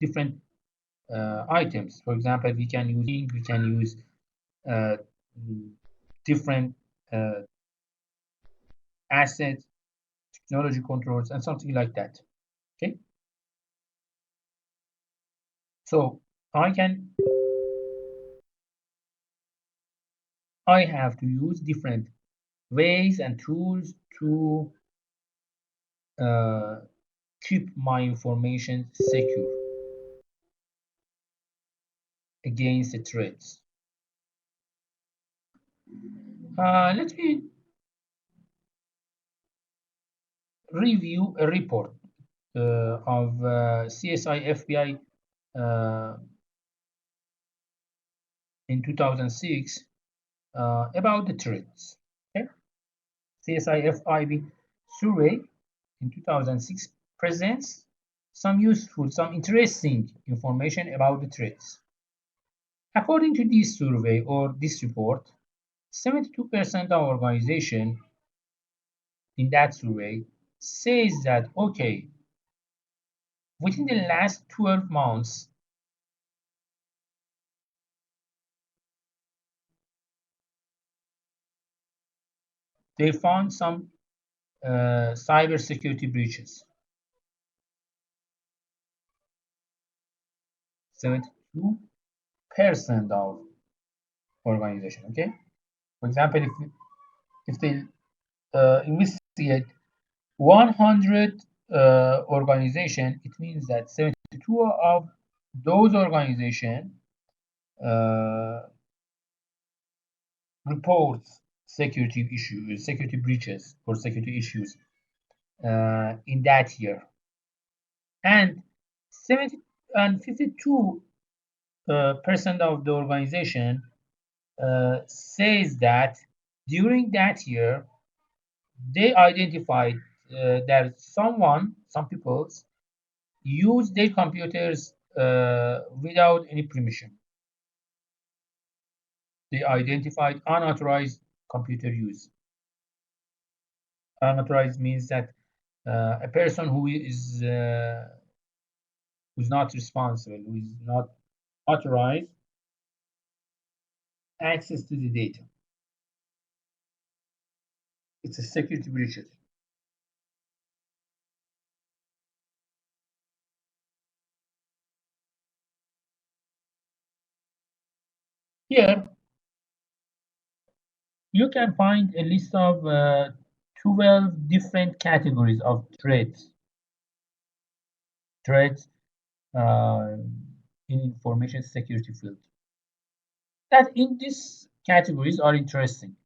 different items. For example, we can use ink, we can use uh, different uh, assets, technology controls, and something like that. Okay, so I can I have to use different ways and tools to uh, keep my information secure against the threats. Let me review a report of CSI FBI in 2006 about the threats. Okay? CSI FIB survey in 2006 presents some useful, some interesting information about the threats. According to this survey or this report, 72% of organization in that survey says that okay, within the last 12 months, they found some cybersecurity breaches. 72% of organization. Okay, for example, if they investigate 100 organization, it means that 72 of those organization uh, reports security breaches, or security issues in that year, and 70 and 52 percent of the organization says that during that year they identified that some people use their computers without any permission. They identified unauthorized computer use. Unauthorized means that a person who's not responsible, who is not authorized access to the data. It's a security breach. Here, you can find a list of 12 different categories of threats. Threats uh, in information security field. That in these categories are interesting.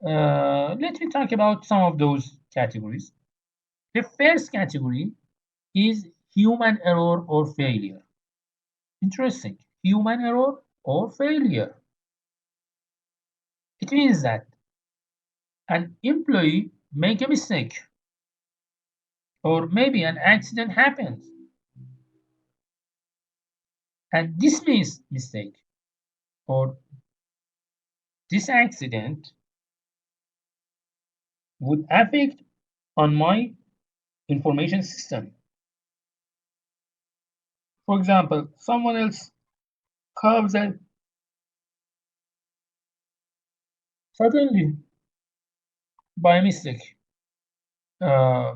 Let me talk about some of those categories. The first category is human error or failure. Interesting. Human error or failure. It means that an employee make a mistake, or maybe an accident happens, and this means mistake or this accident would affect on my information system. For example, someone else comes and suddenly, by mistake, uh,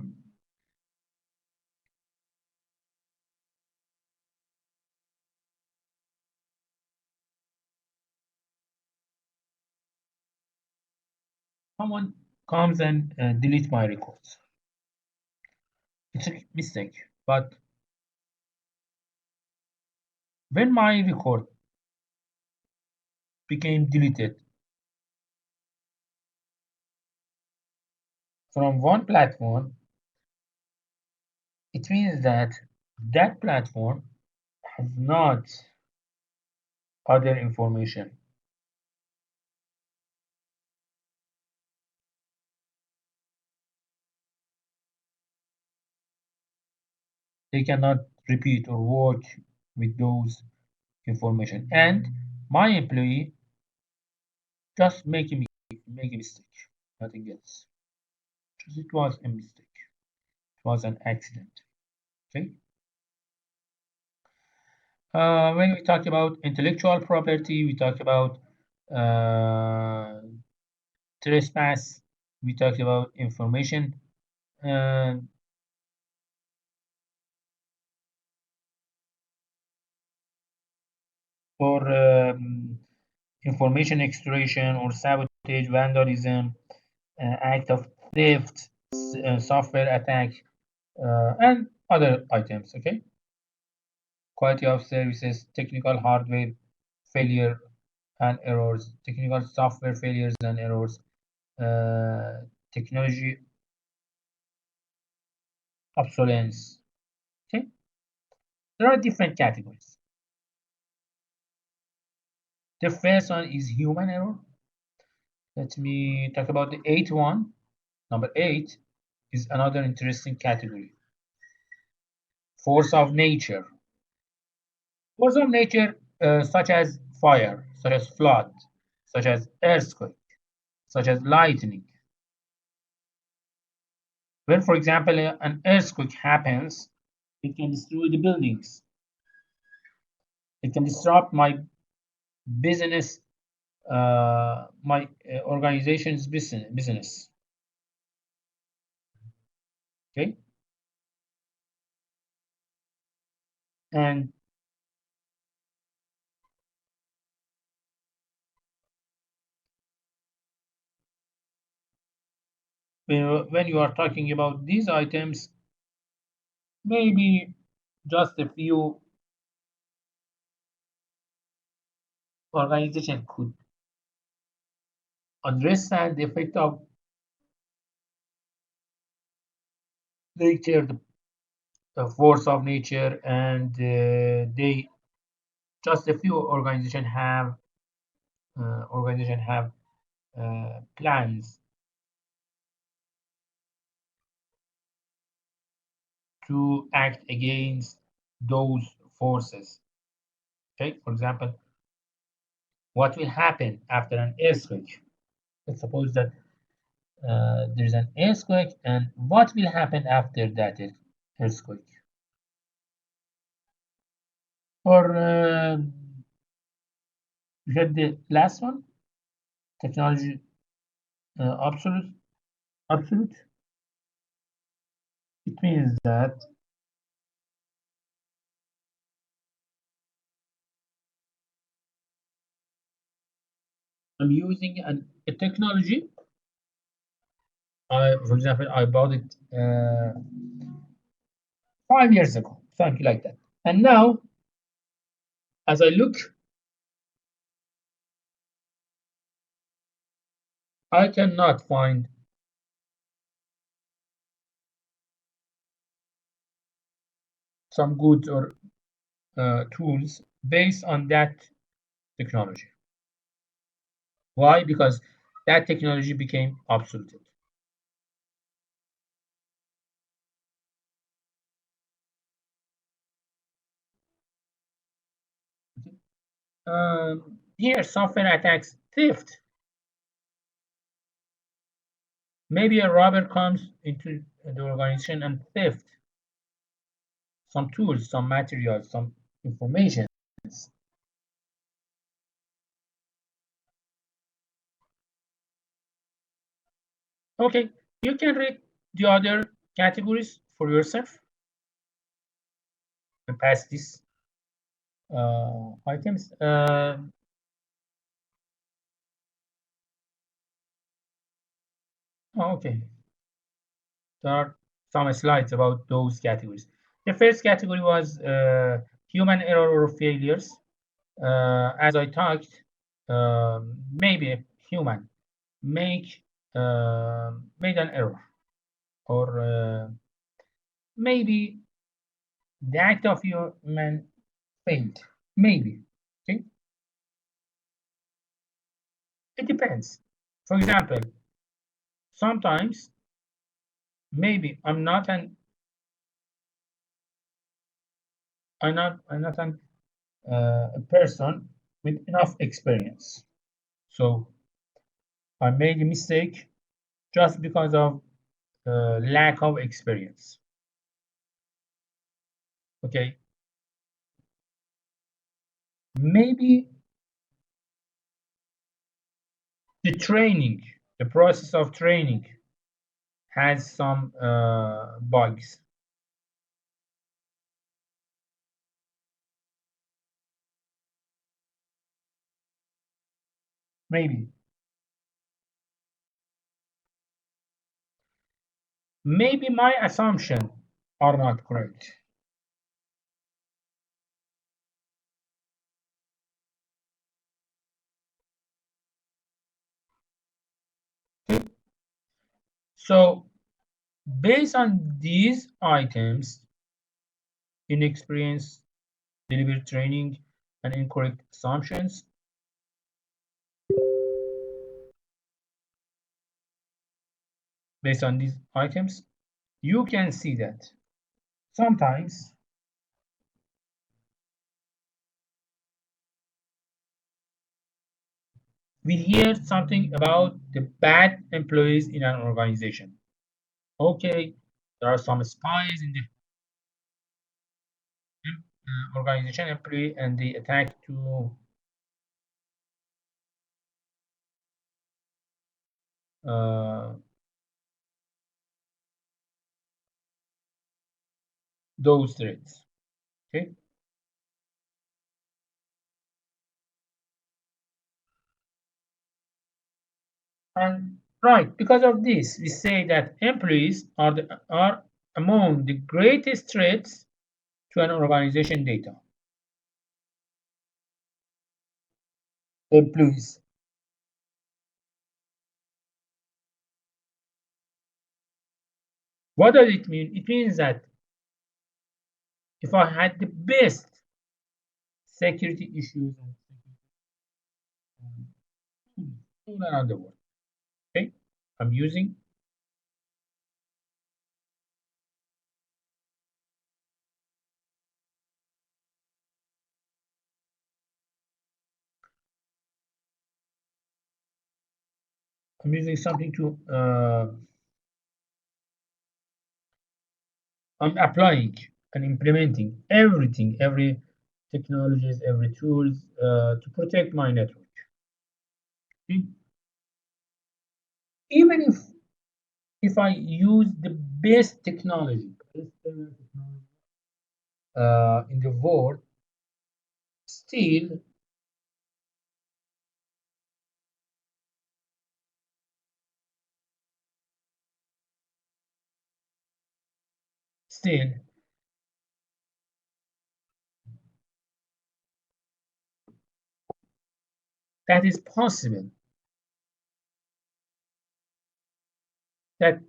someone comes and delete my records. It's a mistake, but when my record became deleted from one platform, it means that that platform has not other information. They cannot repeat or work with those information. And my employee just make a mistake, nothing else. Just it was a mistake. It was an accident. Okay. When we talk about intellectual property, we talk about uh, trespass, we talk about information uh, or information extraction or sabotage, vandalism, act of theft, software attack, and other items. Okay, quality of services, technical hardware failure and errors, technical software failures and errors, uh, technology obsolescence. Okay, there are different categories. The first one is human error. Let me talk about the eighth one. Number eight is another interesting category. Force of nature. Force of nature, such as fire, such as flood, such as earthquake, such as lightning. When, for example, an earthquake happens, it can destroy the buildings. It can disrupt my business, my organization's business. Okay, and when you are talking about these items, maybe just a few organization could understand the effect of nature, the force of nature, and they just a few organization have plans to act against those forces. Okay, for example, what will happen after an earthquake? Let's suppose that there's an earthquake, and what will happen after that earthquake? Or you had the last one, technology absolute. Absolute. It means that I'm using a technology. For example, I bought it 5 years ago, something like that. And now, as I look, I cannot find some goods or tools based on that technology. Why? Because that technology became obsolete. Here, software attacks, theft. Maybe a robber comes into the organization and theft some tools, some materials, some information. Okay, you can read the other categories for yourself and pass these items. Okay, there are some slides about those categories. The first category was human error or failures. As I talked, maybe a human make made an error, or maybe the act of human failed. Maybe. Okay, it depends. For example, sometimes maybe I'm not a person with enough experience. So I made a mistake just because of lack of experience. Okay, Maybe the training, the process of training has some bugs. Maybe. Maybe my assumptions are not correct. So, based on these items, inexperience, deliberate training, and incorrect assumptions, based on these items, you can see that sometimes we hear something about the bad employees in an organization. Okay, there are some spies in the organization employee and they attack to uh, those threats. Okay, and right because of this, we say that employees are among the greatest threats to an organization data. Employees. What does it mean? It means that if I had the best security issues and all around the world, okay, I'm using something to I'm applying and implementing everything, every technologies, every tools to protect my network. Okay? Even if I use the best technology, in the world, still still that is possible that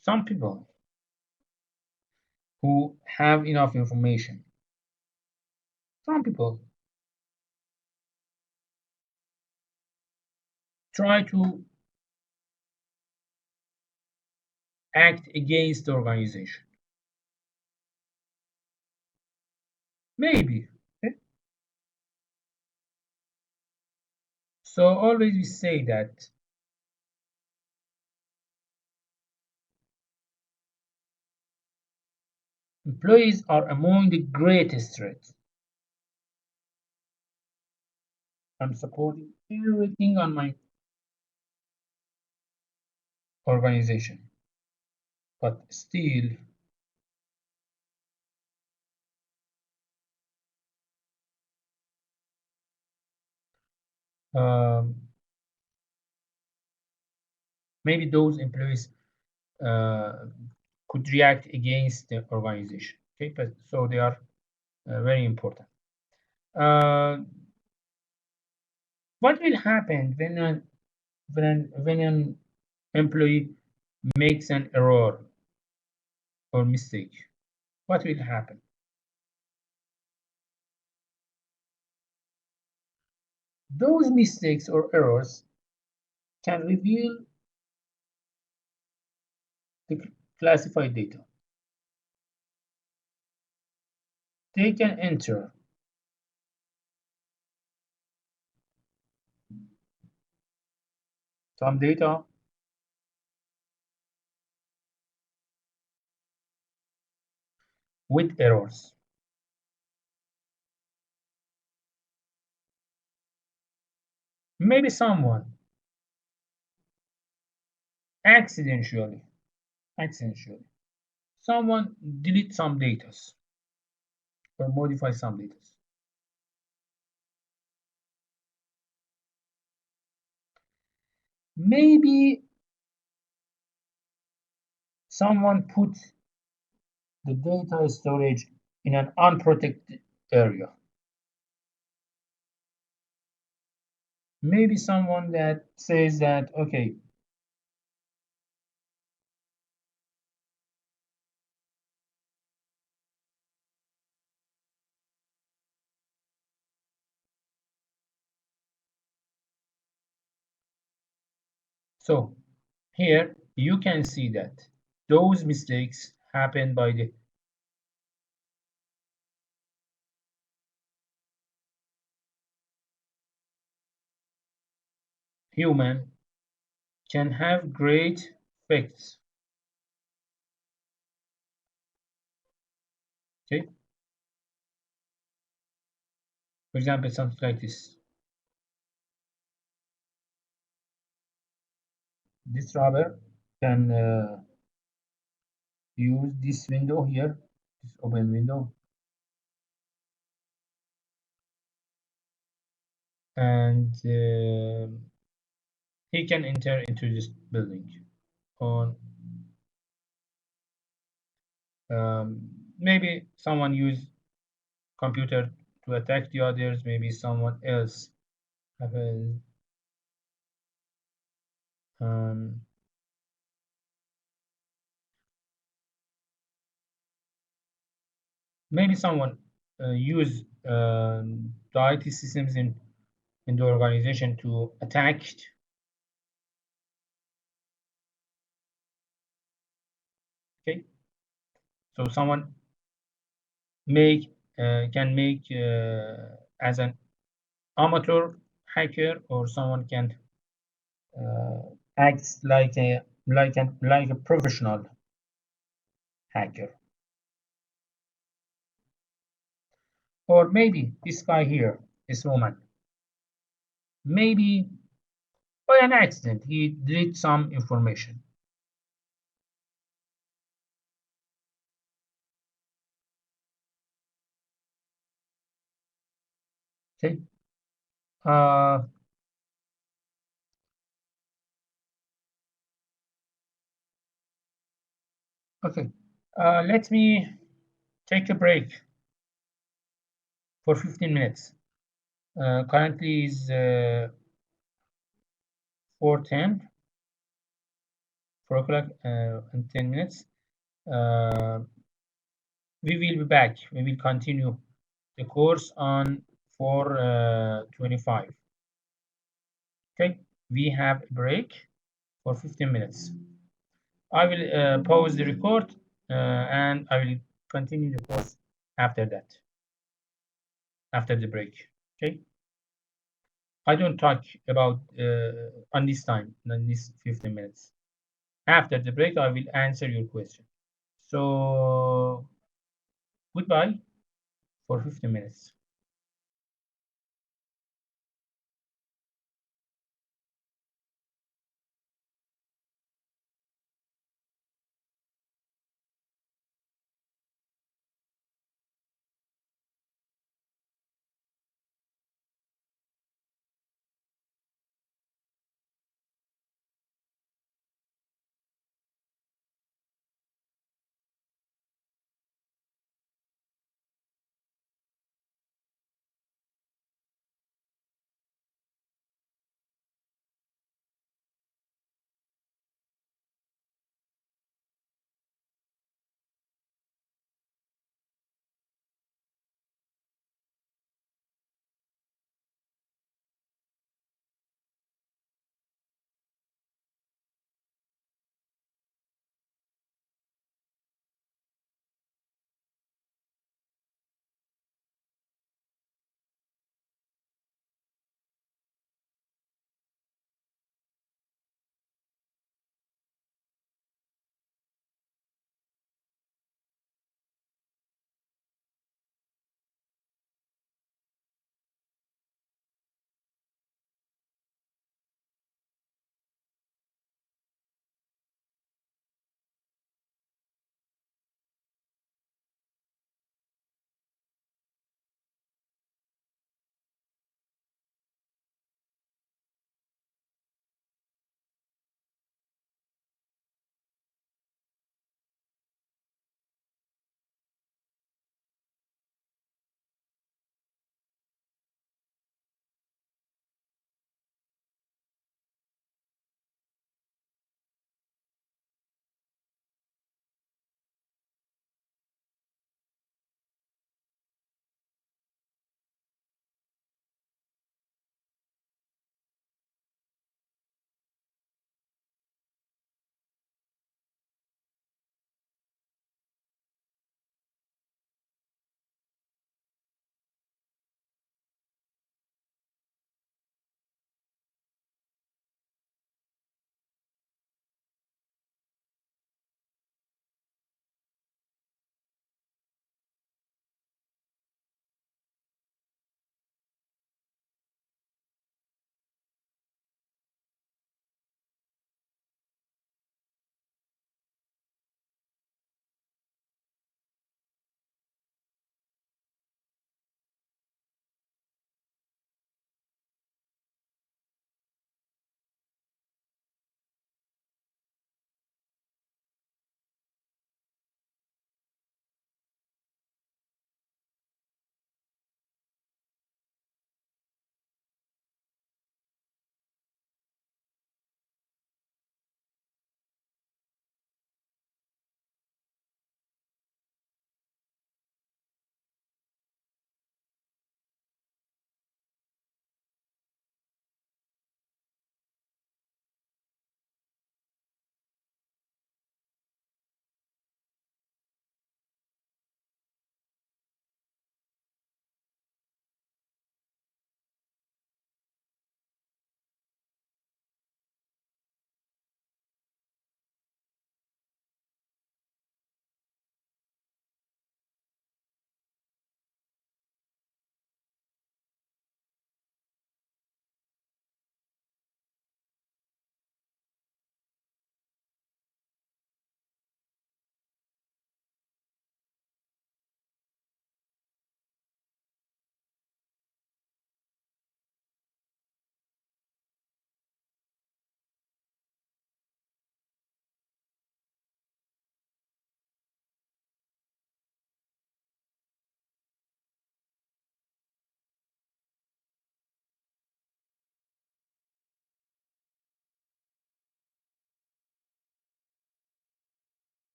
some people who have enough information, some people try to act against the organization. Maybe. Okay? So always we say that employees are among the greatest threats. I'm supporting everything on my organization, but still, um, maybe those employees uh, could react against the organization. Okay, but so they are very important. Uh, what will happen when an employee makes an error or mistake? What will happen? Those mistakes or errors can reveal the classified data. They can enter some data with errors. Maybe someone accidentally, accidentally, someone delete some data or modify some data. Maybe someone put the data storage in an unprotected area. Maybe someone that says that, okay, so here you can see that those mistakes happen by the human can have great effects. Okay, for example, something like this. This rubber can use this window here, this open window, and he can enter into this building on maybe someone use computer to attack the others, maybe someone else have a, um, maybe someone use the IT systems in the organization to attack. Okay, so someone make can make as an amateur hacker, or someone can act like a professional hacker. Or maybe this guy here, this woman, maybe by an accident he deleted some information. Okay. Uh, okay. Let me take a break for 15 minutes. Currently is 4:10, 4 o'clock and 10 minutes. Uh, we will be back. We will continue the course on 4:25. Okay. We have a break for 15 minutes. I will pause the record and I will continue the course after that, after the break. Okay. I don't talk about on this time, on this 15 minutes. After the break, I will answer your question. So goodbye for 15 minutes.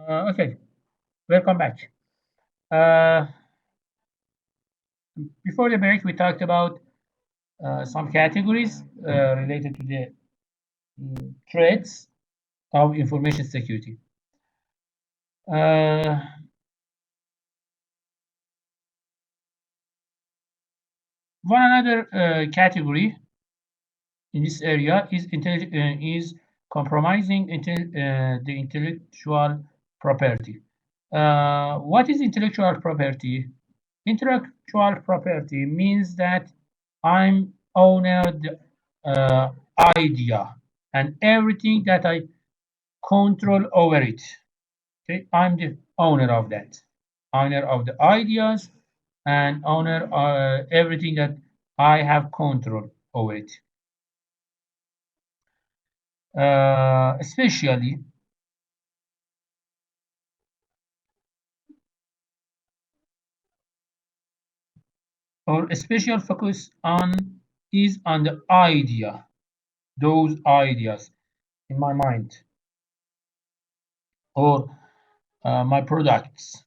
Okay, welcome back. Uh, Before the break, we talked about some categories related to the threats of information security. Uh, One another category in this area is compromising the intellectual property. What is intellectual property? Intellectual property means that I'm owner the idea and everything that I control over it. Okay, I'm the owner of that, owner of the ideas, and owner everything that I have control over it. Especially or a special focus on is on the idea, those ideas in my mind, or my products.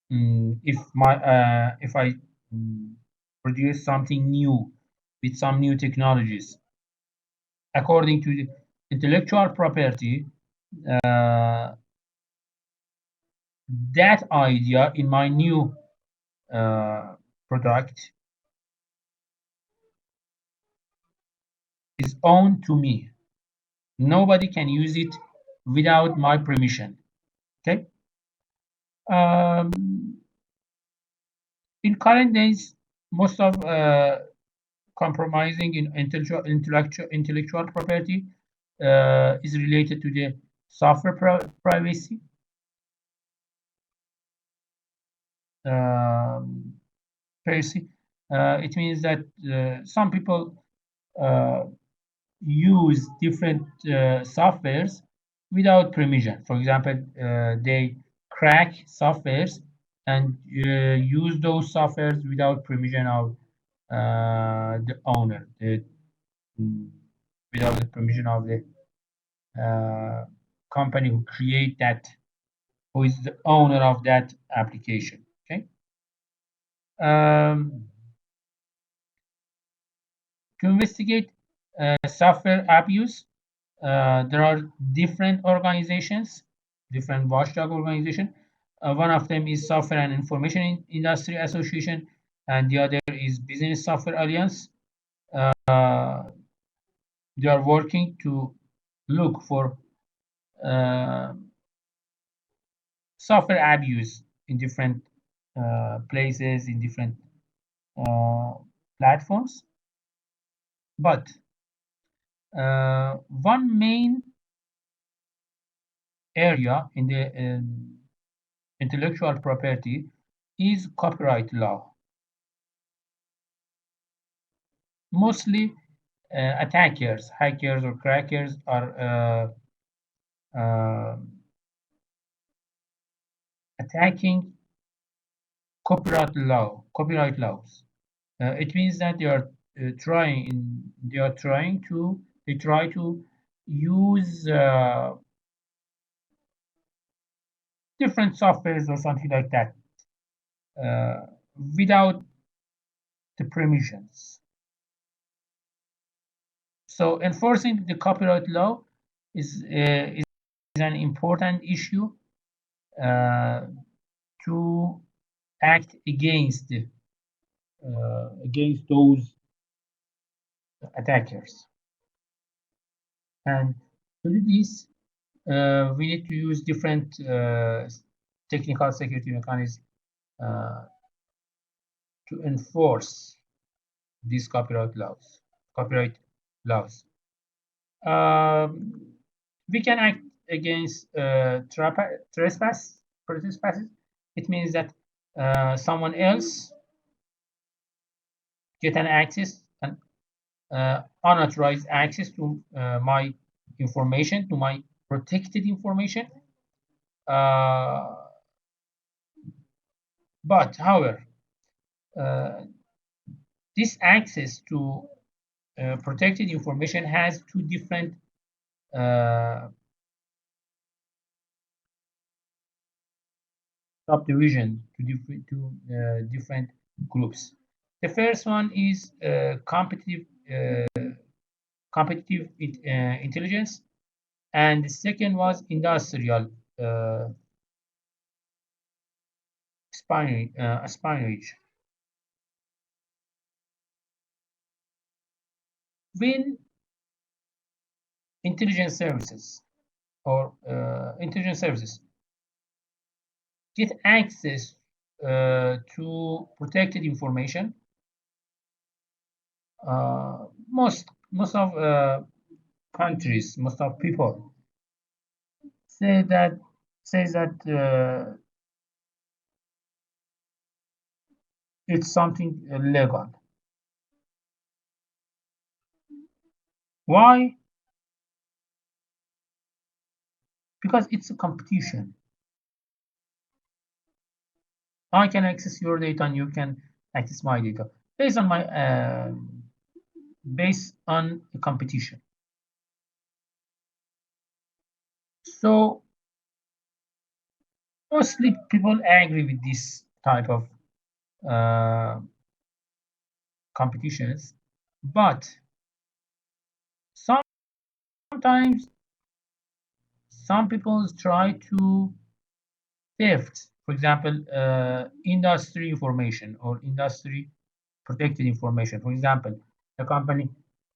If I mm, produce something new with some new technologies, according to the intellectual property, uh, that idea in my new uh, product is owned to me. Nobody can use it without my permission. Okay. Um, in current days, most of compromising in intellectual property is related to the software privacy. Um, privacy. It means that some people uh, use different softwares without permission. For example, they crack softwares and use those softwares without permission of the owner, mm, without the permission of the uh, company who create that, who is the owner of that application. Okay. Um, to investigate software abuse, there are different organizations, different watchdog organizations. One of them is Software and Information Industry Association, and the other is Business Software Alliance. Uh, they are working to look for uh, software abuse in different places, in different uh, platforms. But one main area in the intellectual property is copyright law. Mostly attackers, hackers, or crackers are uh, attacking copyright laws. It means that they try to use different softwares or something like that uh, without the permissions. So enforcing the copyright law is an important issue uh, to act against those attackers. And to do this, we need to use different technical security mechanisms uh, to enforce these Copyright laws. Um, we can act against trespasses. It means that someone else get an unauthorized access to my information, to my protected information. Uh, but however, uh, this access to protected information has two different uh, subdivision to different groups. The first one is competitive intelligence, and the second was industrial uh, espionage. When intelligence services or intelligence services get access to protected information, most of countries, most of people say that says that it's something legal. Why? Because it's a competition. I can access your data and you can access my data based on my based on a competition. So mostly people agree with this type of uh, competitions, but sometimes some people try to theft, for example, industry information or industry protected information. For example, a company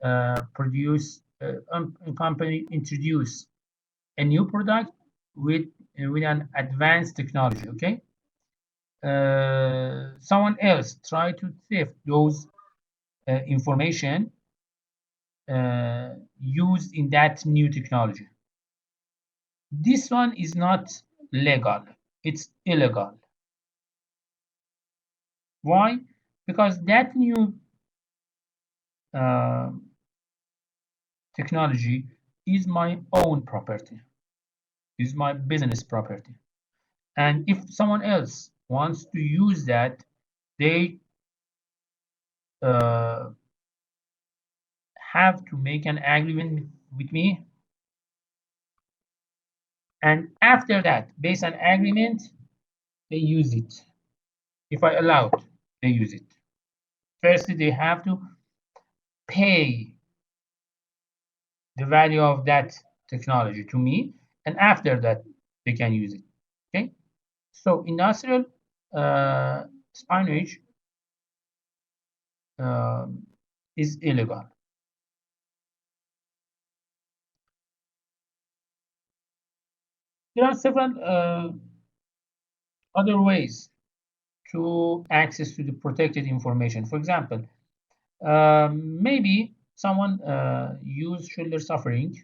a company introduce a new product with with an advanced technology. Okay, someone else try to theft those information used in that new technology. This one is not legal; it's illegal. Why? Because that new uh, technology is my own property, is my business property. And if someone else wants to use that, they uh, have to make an agreement with me. And after that, based on agreement, they use it. If I allow it, they use it. Firstly, they have to pay the value of that technology to me, and after that, they can use it. Okay. So industrial uh, spionage um, is illegal. There are several other ways to access to the protected information. For example, maybe someone use shoulder suffering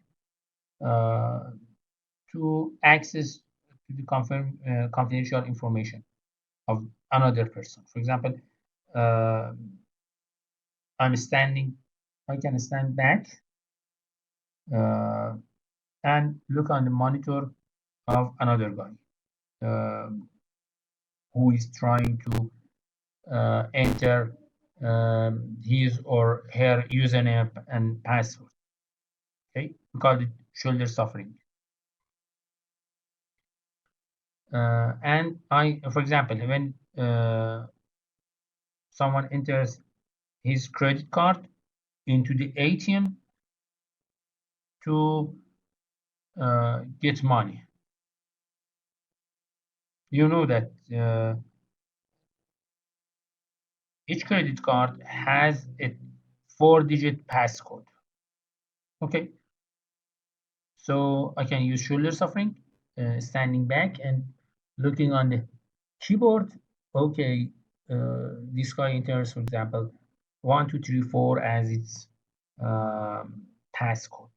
uh, to access to the confidential information of another person. For example, uh, I'm standing, I can stand back uh, and look on the monitor of another guy who is trying to enter his or her username and password. Okay, we call it shoulder suffering. And for example, when someone enters his credit card into the ATM to get money, you know that each credit card has a 4-digit passcode. Okay, so I can use shoulder suffering, standing back and looking on the keyboard. Okay, this guy enters, for example, 1234 as its passcode.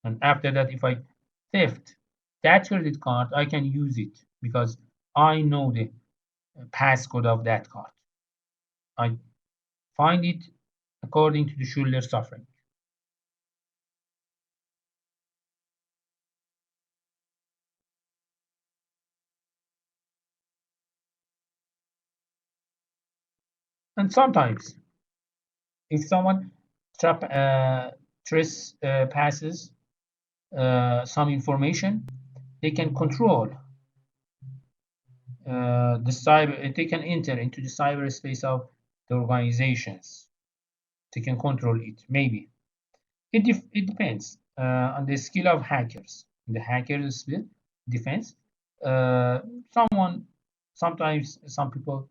And after that, if I theft that credit card, I can use it because I know the passcode of that card. I find it according to the shoulder suffering. And sometimes, if someone trap, passes some information, they can control they can enter into the cyberspace of the organizations. They can control it, maybe. It depends on the skill of hackers. The hackers skill defense. Uh, someone sometimes some people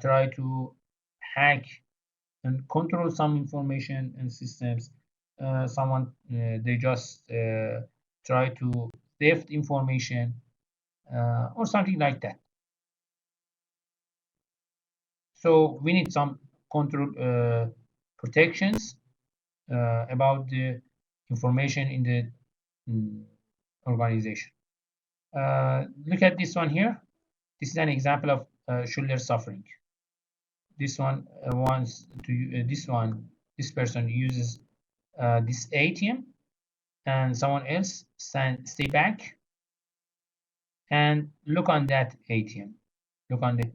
try to hack and control some information and systems. Someone they just try to theft information or something like that. So we need some control protections about the information in the mm, organization. Look at this one here. This is an example of shoulder suffering. This one wants to this person uses this ATM, and someone else stay back and look on that ATM. Look on the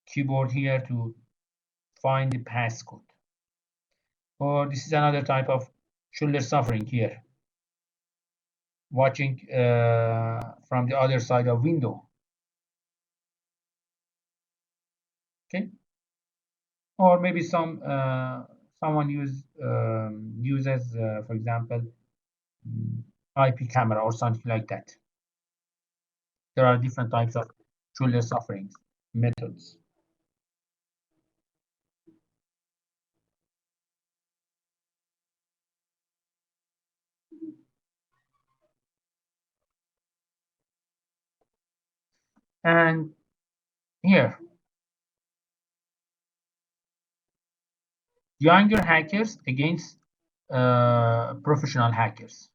keyboard here to find the passcode. Or this is another type of shoulder suffering here, watching from the other side of window. Okay, or maybe someone uses, for example, IP camera or something like that. There are different types of shoulder sufferings methods. And here, younger hackers against professional hackers.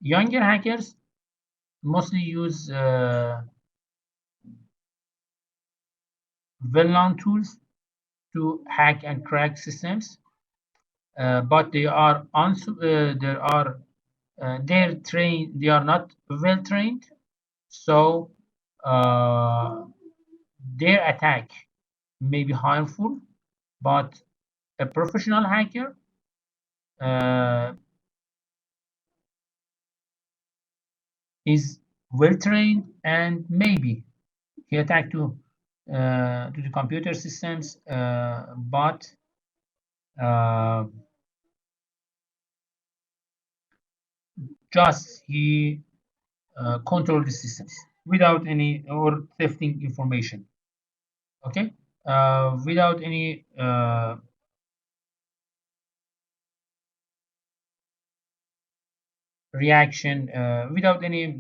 Younger hackers mostly use well-known tools to hack and crack systems, but there are they are not well trained, so uh, their attack may be harmful. But a professional hacker uh, is well trained, and maybe he attacked to the computer systems, but uh, just he control the systems without any or thefting information. Okay, without any reaction, without any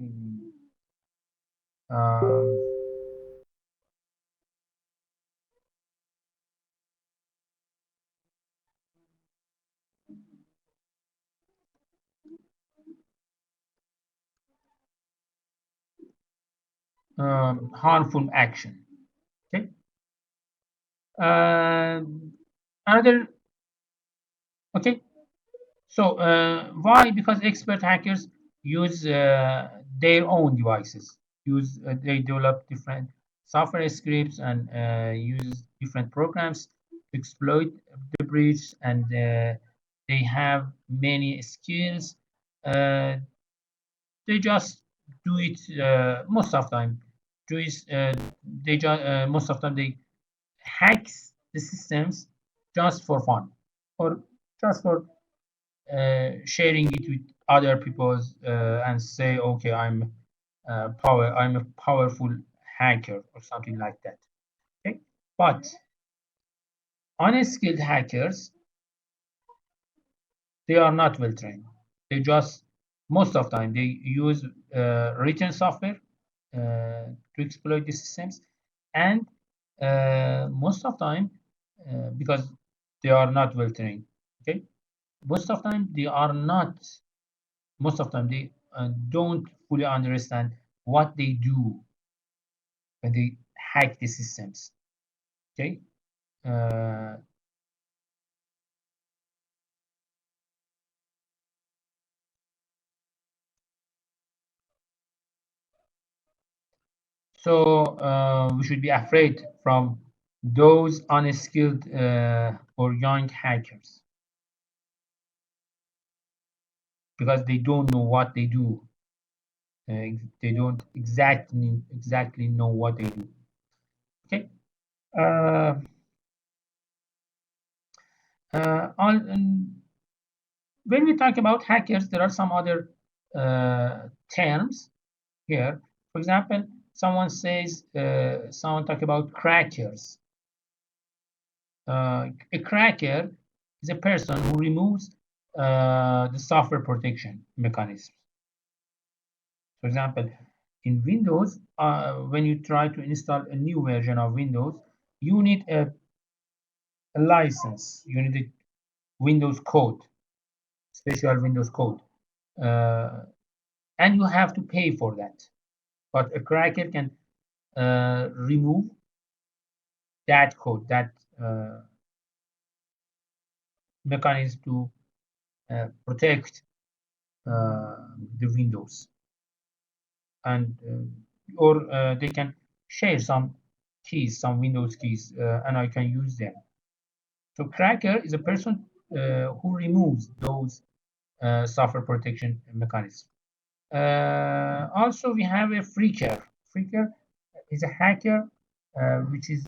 um, harmful action. Okay. Another. Okay. So why? Because expert hackers use their own devices. They develop different software scripts and use different programs to exploit the breach, and they have many skills. Uh, they just do it most of the time. Do it, most of the time they hacks the systems just for fun or just for sharing it with other people and say, okay, I'm a powerful hacker or something like that. Okay, but unskilled hackers, they are not well trained. They just most of the time they use written software to exploit the systems, and most of the time because they are not well trained. Okay, most of the time they are not most of them they don't fully understand what they do when they hack the systems. Okay, uh, so we should be afraid from those unskilled or young hackers because they don't know what they do. They don't exactly know what they do. Okay. Uh, when we talk about hackers, there are some other terms here. For example, someone talk about crackers. A cracker is a person who removes the software protection mechanism. For example, in Windows, when you try to install a new version of Windows, you need a license. You need a Windows code, special Windows code, uh, and you have to pay for that. But a cracker can remove that code, that uh, mechanism to protect the Windows, and or they can share some keys, some Windows keys, and I can use them. So cracker is a person who removes those software protection mechanisms. Also, we have a phreaker. Phreaker is a hacker which is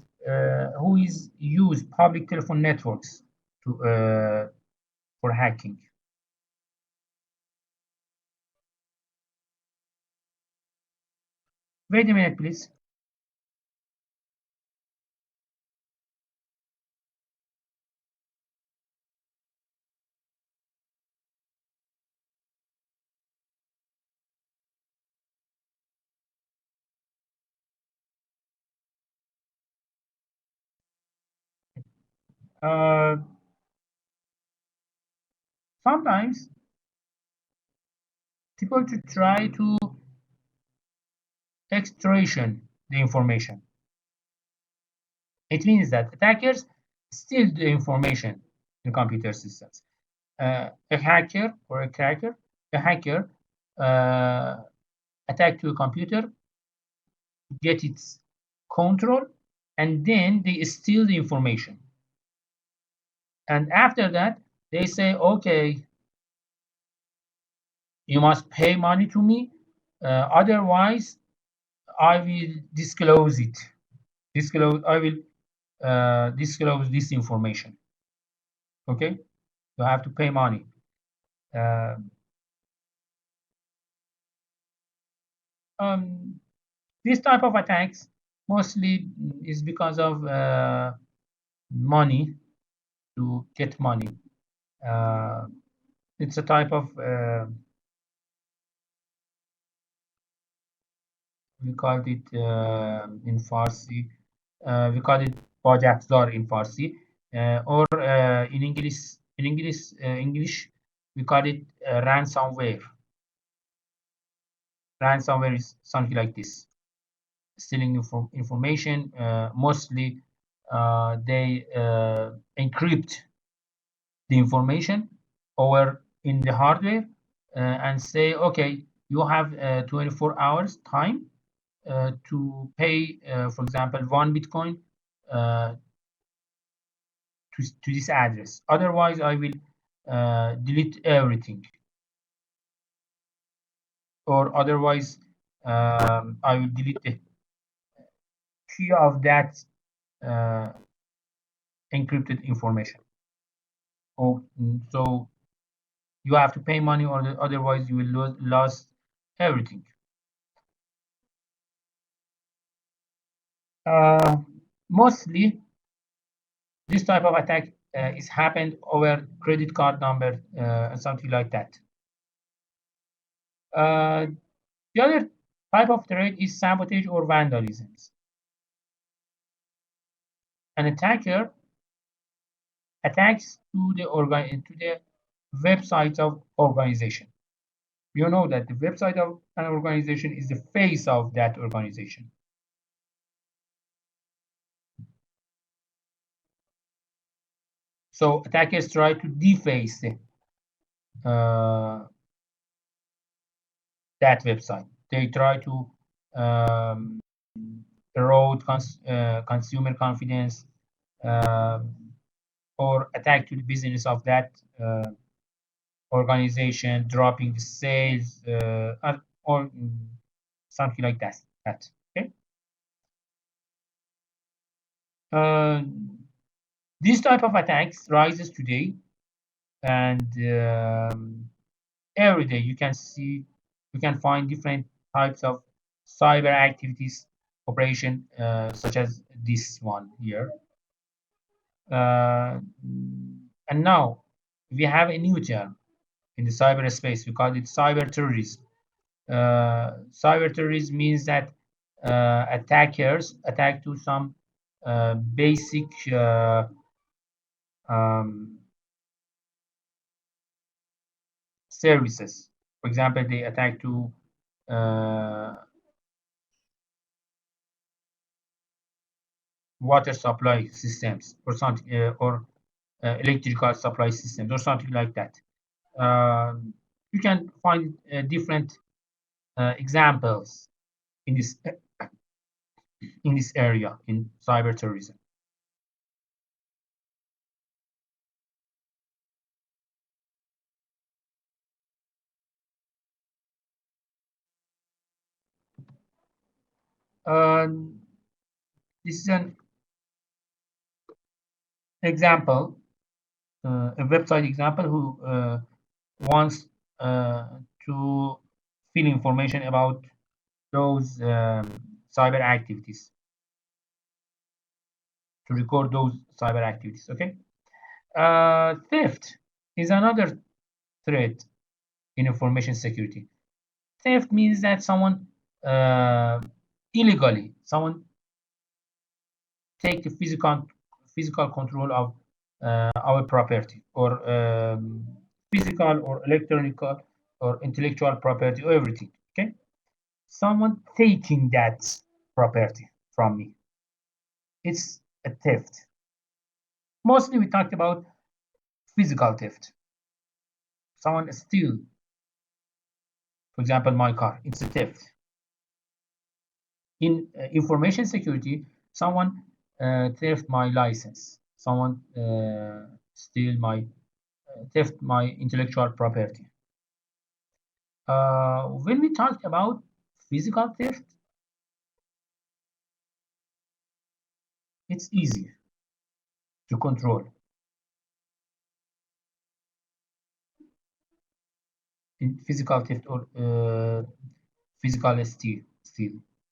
who is use public telephone networks to for hacking. Wait a minute, please. Uh, Sometimes people to try to extraction the information. It means that attackers steal the information in computer systems. A hacker or a cracker, a hacker uh, attack to a computer, get its control, and then they steal the information. And after that, they say, okay, you must pay money to me, otherwise I will disclose it. I will disclose this information. Okay, you have to pay money. Uh, um, this type of attacks mostly is because of money, to get money. Uh, it's a type of we called it in Farsi. We call it bajafzar in Farsi, or in English, we call it ransomware. Ransomware is something like this: stealing information. Mostly, they encrypt the information over in the hardware and say, okay, you have 24 hours time to pay, for example, 1 Bitcoin uh, to this address. Otherwise, I will delete everything. Or otherwise, I will delete the key of that uh, encrypted information. So you have to pay money, or otherwise you will lose everything. Uh, Mostly, this type of attack is happened over credit card number and something like that. Uh, the other type of threat is sabotage or vandalism. An attacker attacks to the website of organization. You know that the website of an organization is the face of that organization. So attackers try to deface uh, that website. They try to um, erode consumer confidence, um, or attack to the business of that organization, dropping the sales, or something like that. Okay. Uh, this type of attacks rises today, and every day you can find different types of cyber activities operation, such as this one here. Uh, and now we have a new term in the cyberspace. We call it cyber terrorism. Cyber terrorism means that attackers attack to some basic um, services. For example, they attack to uh, water supply systems or something, or electrical supply systems or something like that. You can find different examples in this area in cyber terrorism. Um, this is an example, a website example who wants to fill information about those cyber activities, to record those cyber activities. Okay. Theft is another threat in information security. Theft means that someone uh, illegally, someone take the physical control of our property, or physical or electronic or intellectual property, or everything. Okay, someone taking that property from me. It's a theft. Mostly we talked about physical theft. Someone steal, for example, my car. It's a theft. In information security, someone theft my license. Someone steal my theft my intellectual property. When we talk about physical theft, it's easy to control in physical theft or physical steal.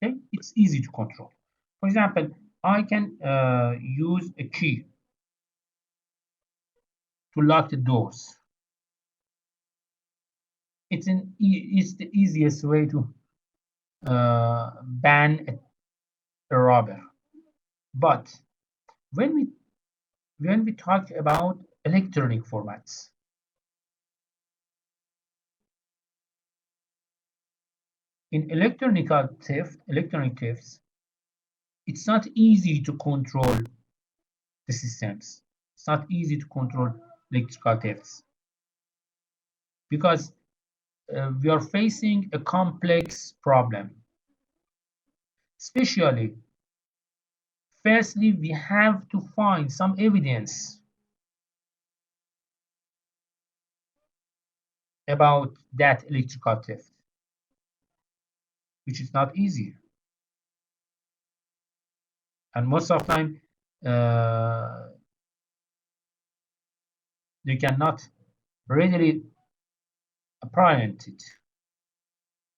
Okay, it's easy to control. For example, I can use a key to lock the doors. It's the easiest way to ban a robber. But when we talk about electronic formats, in electronic thefts, it's not easy to control the systems. It's not easy to control electrical thefts because we are facing a complex problem. Especially, firstly, we have to find some evidence about that electrical theft, which is not easy. And most of the time, uh, you cannot readily apprehend it.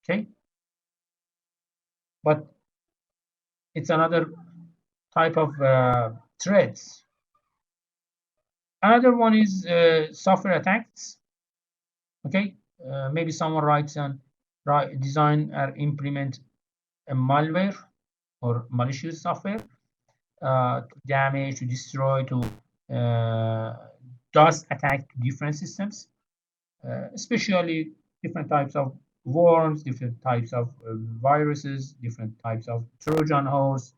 Okay, but it's another type of threats. Another one is software attacks. Okay, maybe someone writes and design or implement a malware or malicious software to damage, to destroy, to does attack different systems, especially different types of worms, different types of viruses, different types of Trojan horse,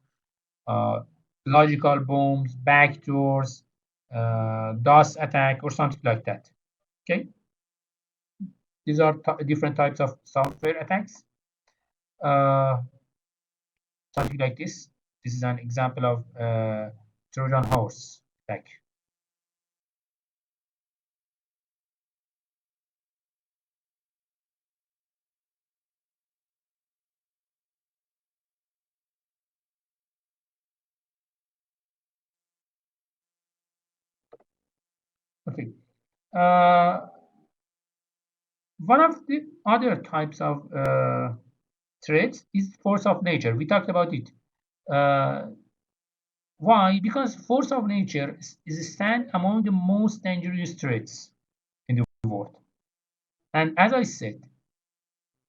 uh, logical bombs, backdoors, DOS attack, or something like that. Okay, these are different types of software attacks. Uh, Something like this. This is an example of Trojan horse attack. Okay. Uh, One of the other types of threats is force of nature. We talked about it. Uh, why? Because force of nature is stand among the most dangerous threats in the world. And as I said,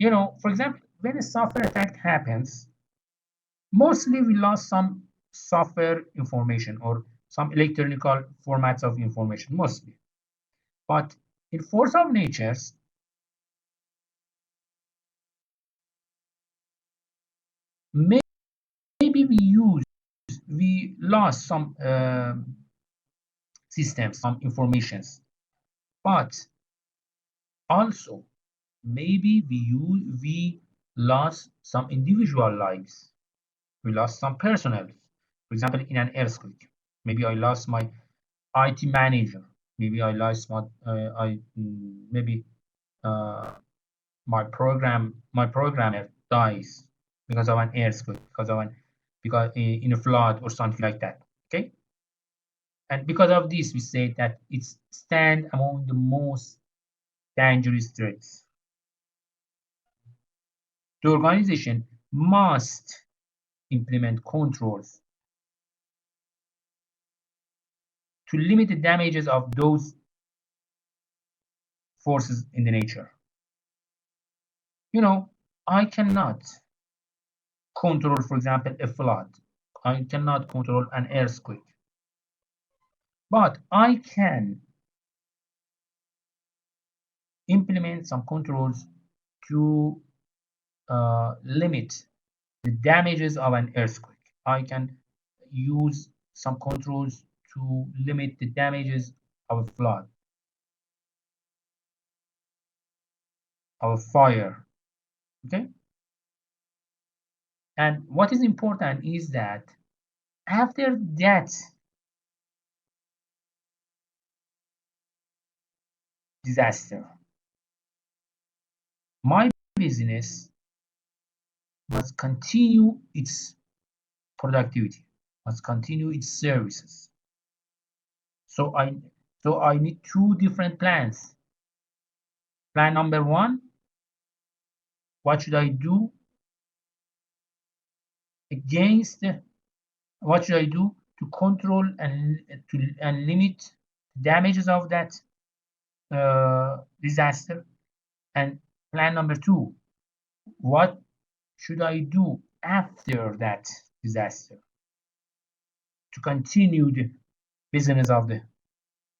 for example, when a software attack happens, mostly we lost some software information or some electronic formats of information, mostly. But in force of natures, maybe we lost some systems, some informations, but also maybe we lost some individual lives. We lost some personnel. For example, in an earthquake, maybe I lost my IT manager. Maybe I lost my maybe uh, my programmer dies because of an earthquake, because in a flood or something like that. Okay, and because of this, we say that it's stand among the most dangerous threats. The organization must implement controls to limit the damages of those forces in the nature. I cannot control, for example, a flood. I cannot control an earthquake. But I can implement some controls to limit the damages of an earthquake. I can use some controls to limit the damages of a flood, of a fire. Okay? And what is important is that after that disaster, my business must continue its productivity, must continue its services. So I need two different plans. Plan number one, what should I do against what should I do to control and limit damages of that disaster? And plan number two, what should I do after that disaster to continue the business of the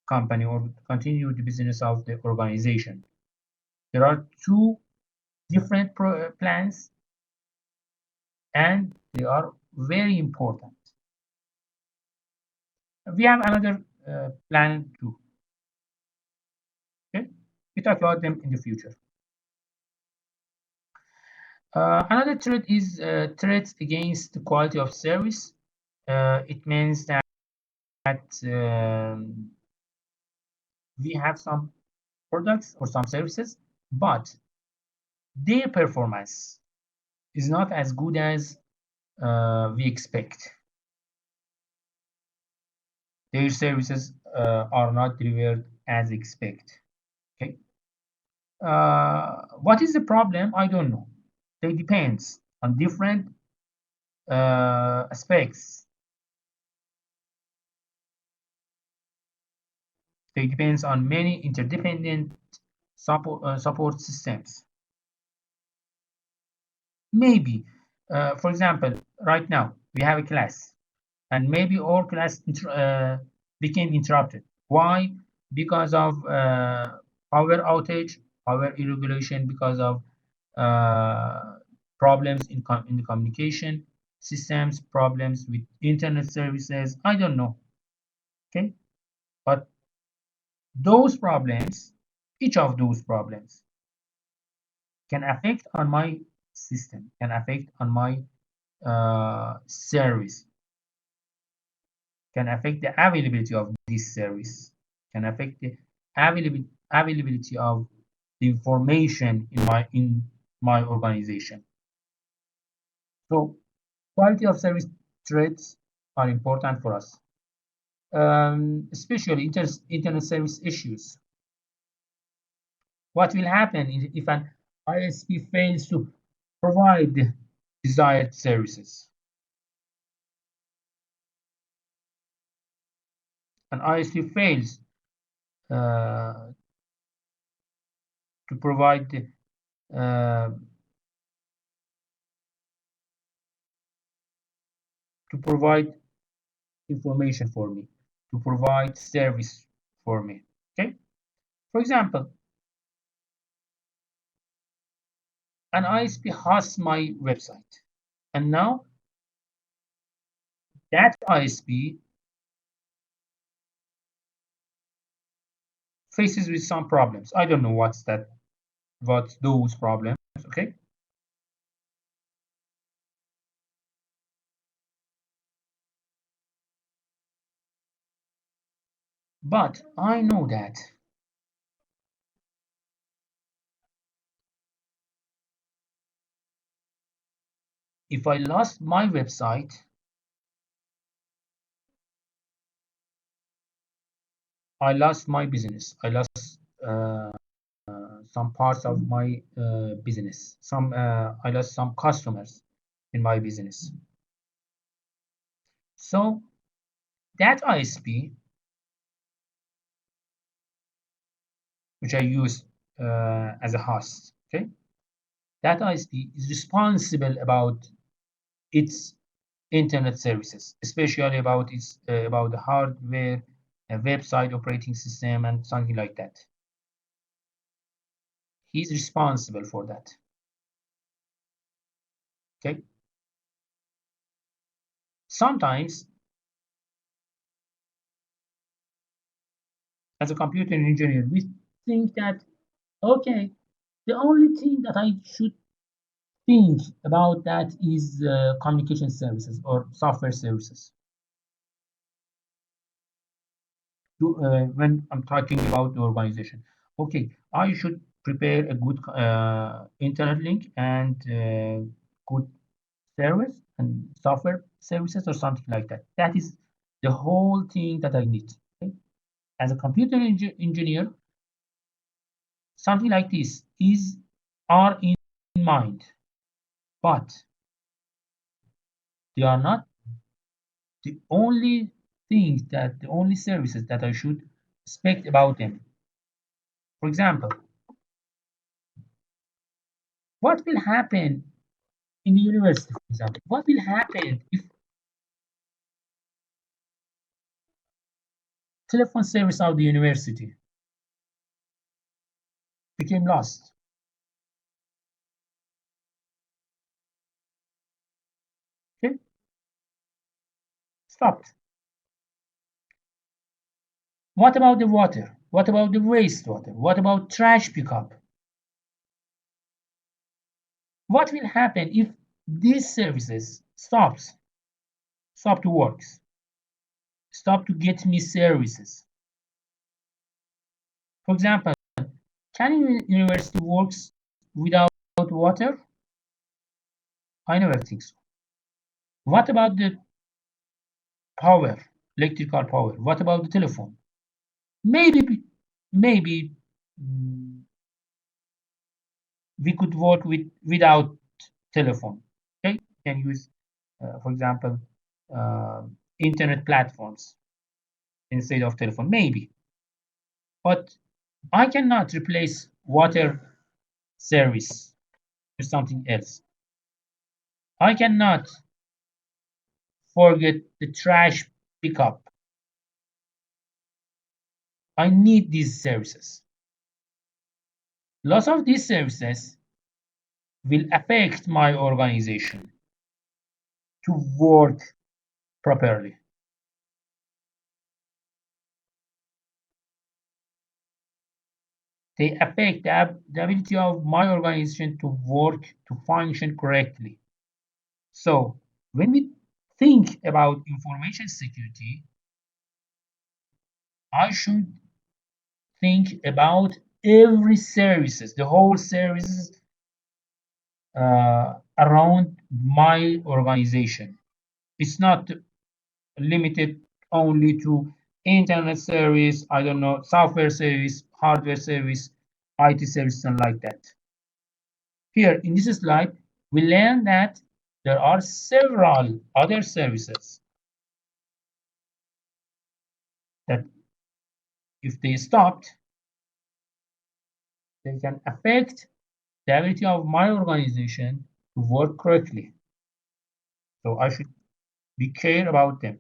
company or continue the business of the organization? There are two different plans and they are very important. We have another plan too. Okay, we talk about them in the future. Another threat is threats against the quality of service. It means that we have some products or some services, but their performance is not as good as we expect. Their services are not delivered as expected. Okay. What is the problem? I don't know. They depends on different aspects. They depends on many interdependent support systems. Maybe, for example, right now we have a class, and maybe all class became interrupted. Why? Because of power outage, power irregulation, because of problems in the communication systems, problems with internet services. I don't know. Okay, but those problems, each of those problems, can affect on my system, can affect on my service, can affect the availability of this service, can affect the availability of the information in my organization. So quality of service threats are important for us. especially internet service issues. What will happen if an ISP fails to provide desired services? An ISP fails uh, to provide uh, to provide information for me, to provide service for me. Okay. For example, an ISP hosts my website, and now that ISP faces with some problems. I don't know what's those problems. Okay. But I know that if I lost my website, I lost my business. I lost some parts of my business. I lost some customers in my business. So that ISP, which I use as a host, okay, that ISP is responsible about its internet services, especially about the hardware, a website operating system, and something like that. He's responsible for that. Okay. Sometimes, as a computer engineer, we think that okay, the only thing that I should think about that is communication services or software services. When I'm talking about the organization, okay, I should prepare a good internet link and good service and software services or something like that. That is the whole thing that I need. Okay? As a computer engineer, something like this is are in mind, but they are not the only the only services that I should expect about them. For example, what will happen in the university, for example? What will happen if telephone service of the university became lost? Okay, stopped. What about the water? What about the wastewater? What about trash pickup? What will happen if these services stop to work, stop to get me services? For example, can a university works without water? I never think so. What about the power, electrical power? What about the telephone? Maybe mm, we could work without telephone. Okay, we can use, for example, uh, internet platforms instead of telephone. Maybe, but I cannot replace water service with something else. I cannot forget the trash pickup. I need these services. Loss of these services will affect my organization to work properly. They affect the ability of my organization to work, to function correctly. So when we think about information security, I should think about every services, the whole services around my organization. It's not limited only to internet service, I don't know, software service, hardware service, IT service, and like that. Here in this slide, we learn that there are several other services that if they stopped, they can affect the ability of my organization to work correctly. So I should be care about them.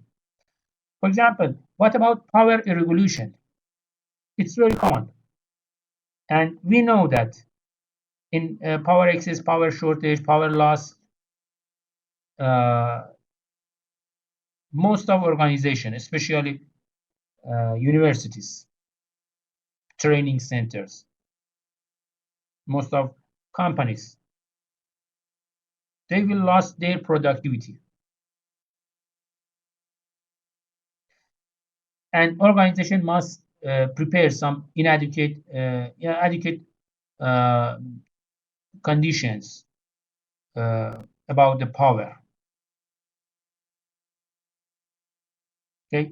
For example, what about power irregulation? It's very common. And we know that in power excess, power shortage, power loss, uh, most of organizations, especially universities, training centers, most of companies, they will lose their productivity. And organization must prepare some inadequate uh, conditions about the power. Okay,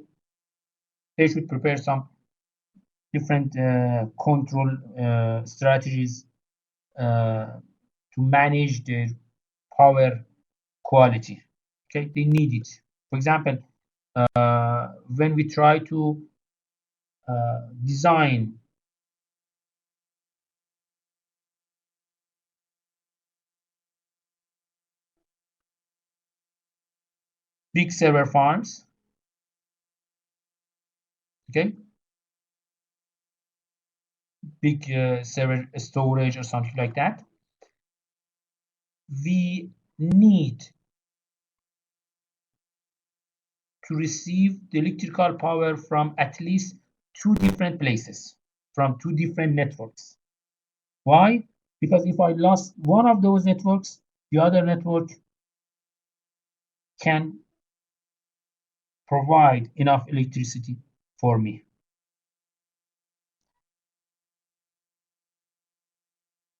they should prepare some different control strategies to manage their power quality. Okay, they need it. For example, when we try to design big server farms, okay, big server storage or something like that, we need to receive the electrical power from at least two different places, from two different networks. Why? Because if I lost one of those networks, the other network can provide enough electricity for me.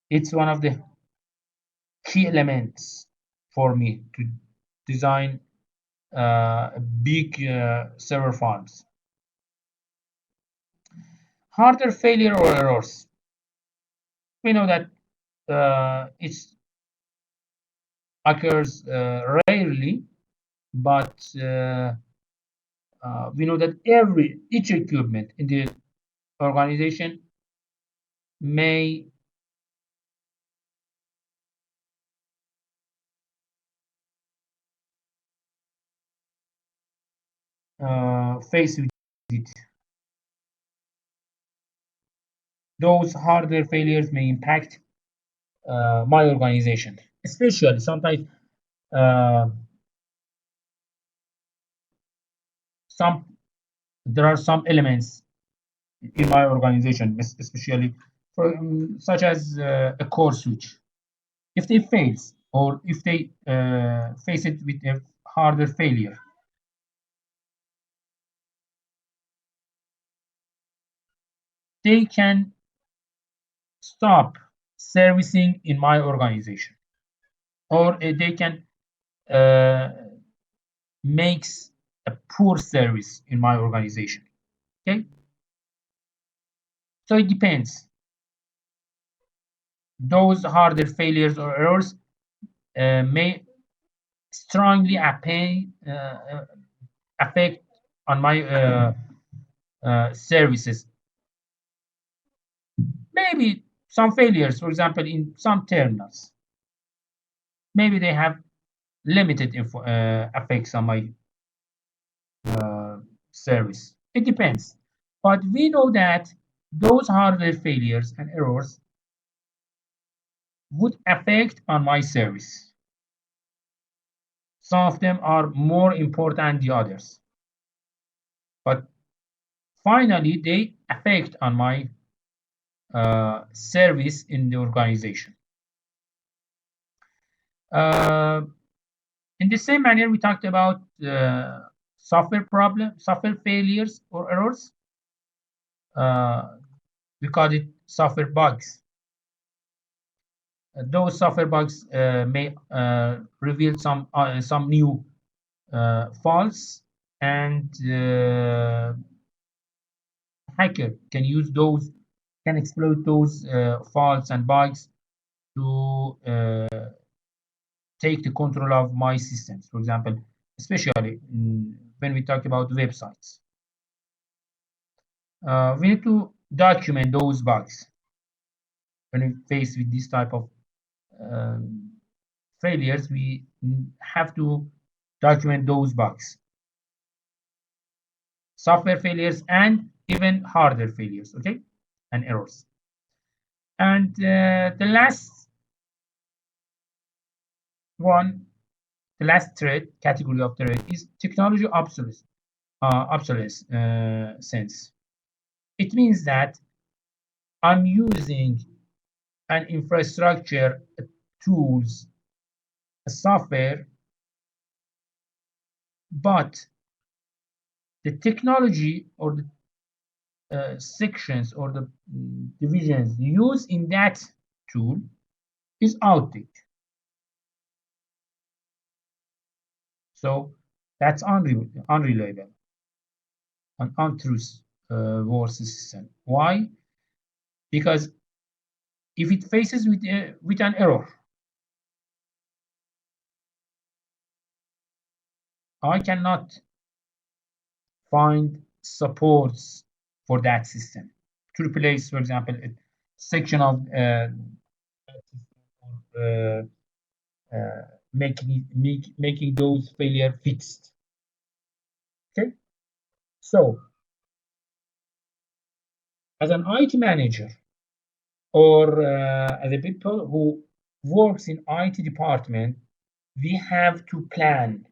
It's one of the key elements for me to design big server farms. Hardware failure or errors. We know that it occurs rarely, but we know that each equipment in the organization may face with it. Those hardware failures may impact my organization, especially sometimes uh, some there are some elements in my organization, especially such as a core switch. If they fails or if they face it with a hardware failure, they can stop servicing in my organization, or they can uh, makes a poor service in my organization. Okay, so it depends. Those hardware failures or errors may strongly affect on my services. Maybe some failures, for example, in some terminals, maybe they have limited effects on my service. It depends. But we know that those hardware failures and errors would affect on my service. Some of them are more important than the others. But finally, they affect on my service in the organization. Uh, in the same manner, we talked about software failures or errors. We call it software bugs. Those software bugs may reveal some new faults and hacker can use those, can exploit those faults and bugs to take the control of my systems. For example, especially when we talk about websites, we need to document those bugs when we face with this type of um, failures. We have to document those bugs, software failures, and even hardware failures, okay, and errors. And the last one, the last threat category of threat is technology obsolescence. It means that I'm using an infrastructure, tools, a software, but the technology or the sections or the divisions used in that tool is outdated. So that's unreliable, an untruth war system. Why? Because if it faces with an error, I cannot find supports for that system to replace, for example, a section of uh, making those failure fixed. Okay, so as an IT manager or as a people who works in IT department, we have to plan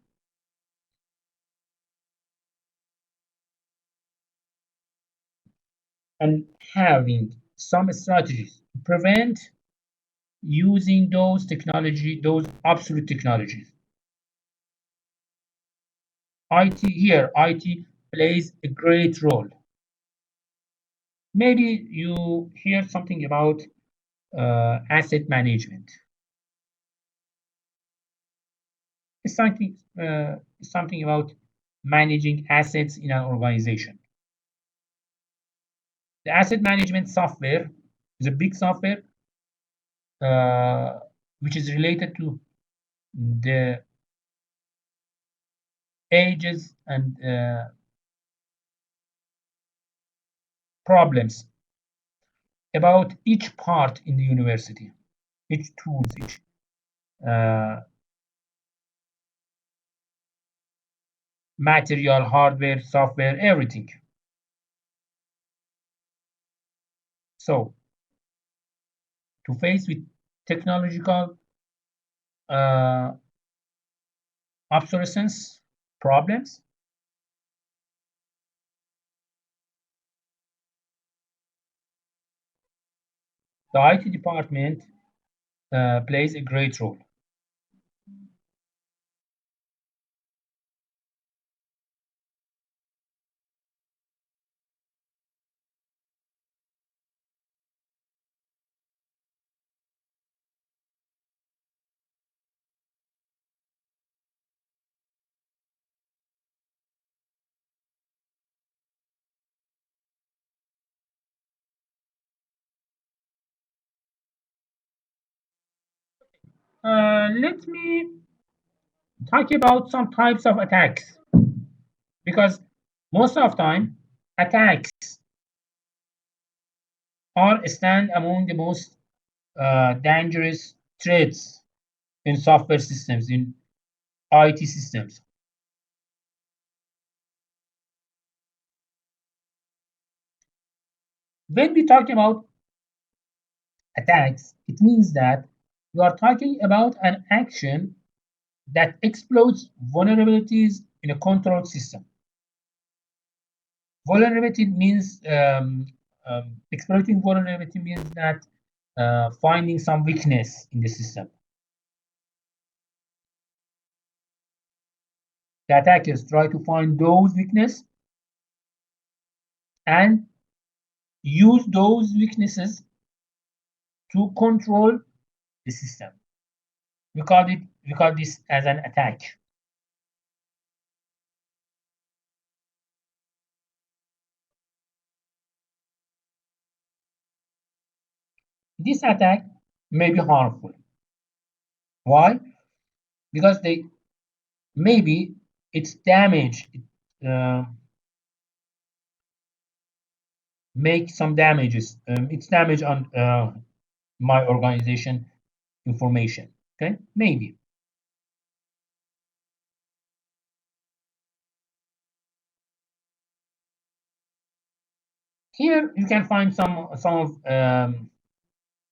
and having some strategies to prevent using those obsolete technologies. IT plays a great role. Maybe you hear something about asset management. It's something about managing assets in an organization. The asset management software is a big software uh, which is related to the ages and problems about each part in the university, each tools, each uh, material, hardware, software, everything. So to face with technological uh, obsolescence problems, the IT department plays a great role. Let me talk about some types of attacks because most of the time attacks are stand among the most dangerous threats in software systems, in IT systems. When we talk about attacks, it means that we are talking about an action that exploits vulnerabilities in a control system. Vulnerability means exploiting vulnerability means that finding some weakness in the system. The attackers try to find those weaknesses and use those weaknesses to control the system. We call this as an attack. This attack may be harmful. Why? Because they maybe its damage uh, make some damages. It's damage on my organization information. Okay, maybe here you can find some of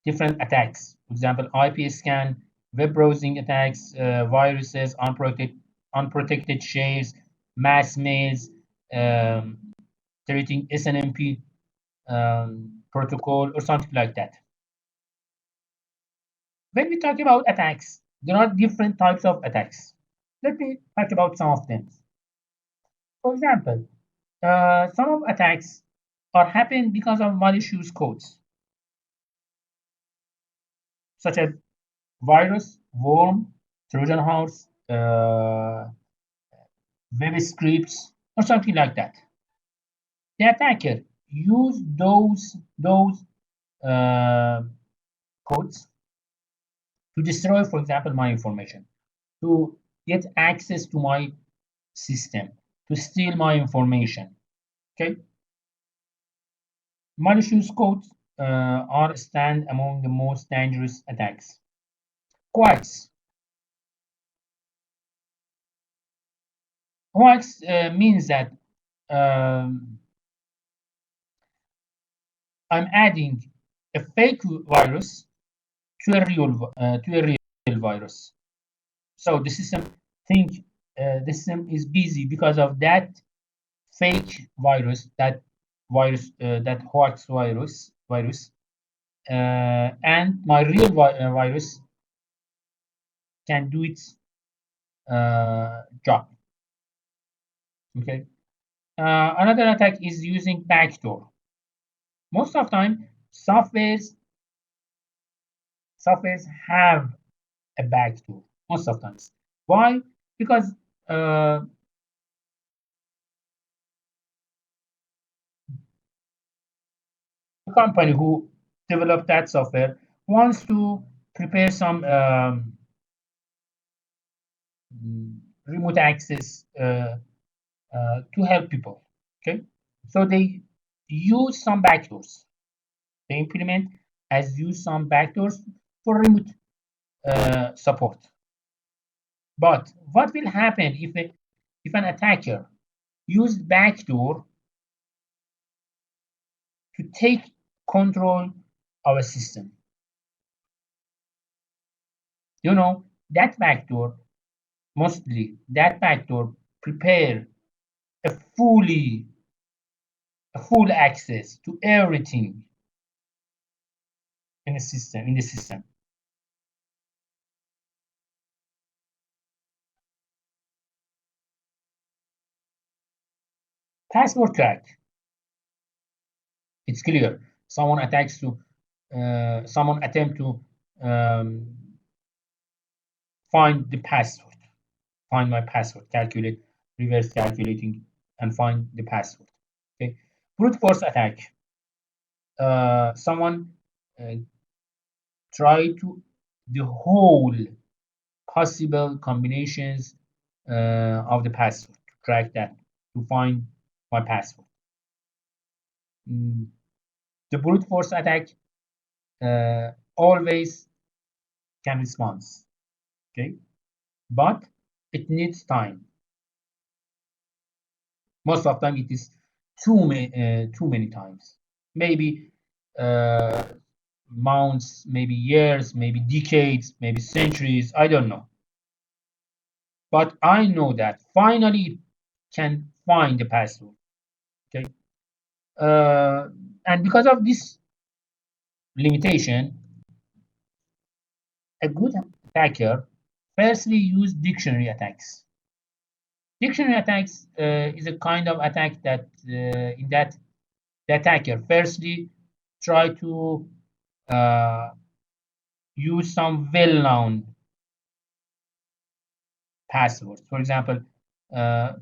different attacks. For example, IP scan, web browsing attacks, viruses, unprotected shares, mass mails, um, treating SNMP protocol or something like that. When we talk about attacks, there are different types of attacks. Let me talk about some of them. For example, some of attacks are happening because of malicious codes, such as virus, worm, Trojan horse, web scripts, or something like that. The attacker use those uh, codes to destroy, for example, my information, to get access to my system, to steal my information. Okay, malicious codes are stand among the most dangerous attacks. Quacks. Quacks means that um, I'm adding a fake virus to a real virus. So the system think the system is busy because of that fake virus, that hoax virus, and my real virus can do its job. Okay. Another attack is using backdoor. Most of the time, softwares have a backdoor. Most of the times. Why? Because uh, the company who developed that software wants to prepare some remote access to help people. Okay, so they use some backdoors. They implement as use some backdoors for remote support. But what will happen if an attacker used backdoor to take control of a system? You know that backdoor mostly that backdoor prepare a fully a full access to everything in the system. Password crack. It's clear. Someone attempt to um, find the password, find my password, reverse calculating, and find the password. Okay, brute force attack. Someone uh, try to the whole possible combinations of the password to crack that to find my password. Mm, the brute force attack always can respond, okay, but it needs time. Most of the time, it is too many times. Maybe uh, months, maybe years, maybe decades, maybe centuries. I don't know, but I know that finally it can find the password. Okay, uh, and because of this limitation, a good attacker firstly use dictionary attacks. Dictionary attacks is a kind of attack that in that the attacker firstly try to uh, use some well-known passwords. For example, uh,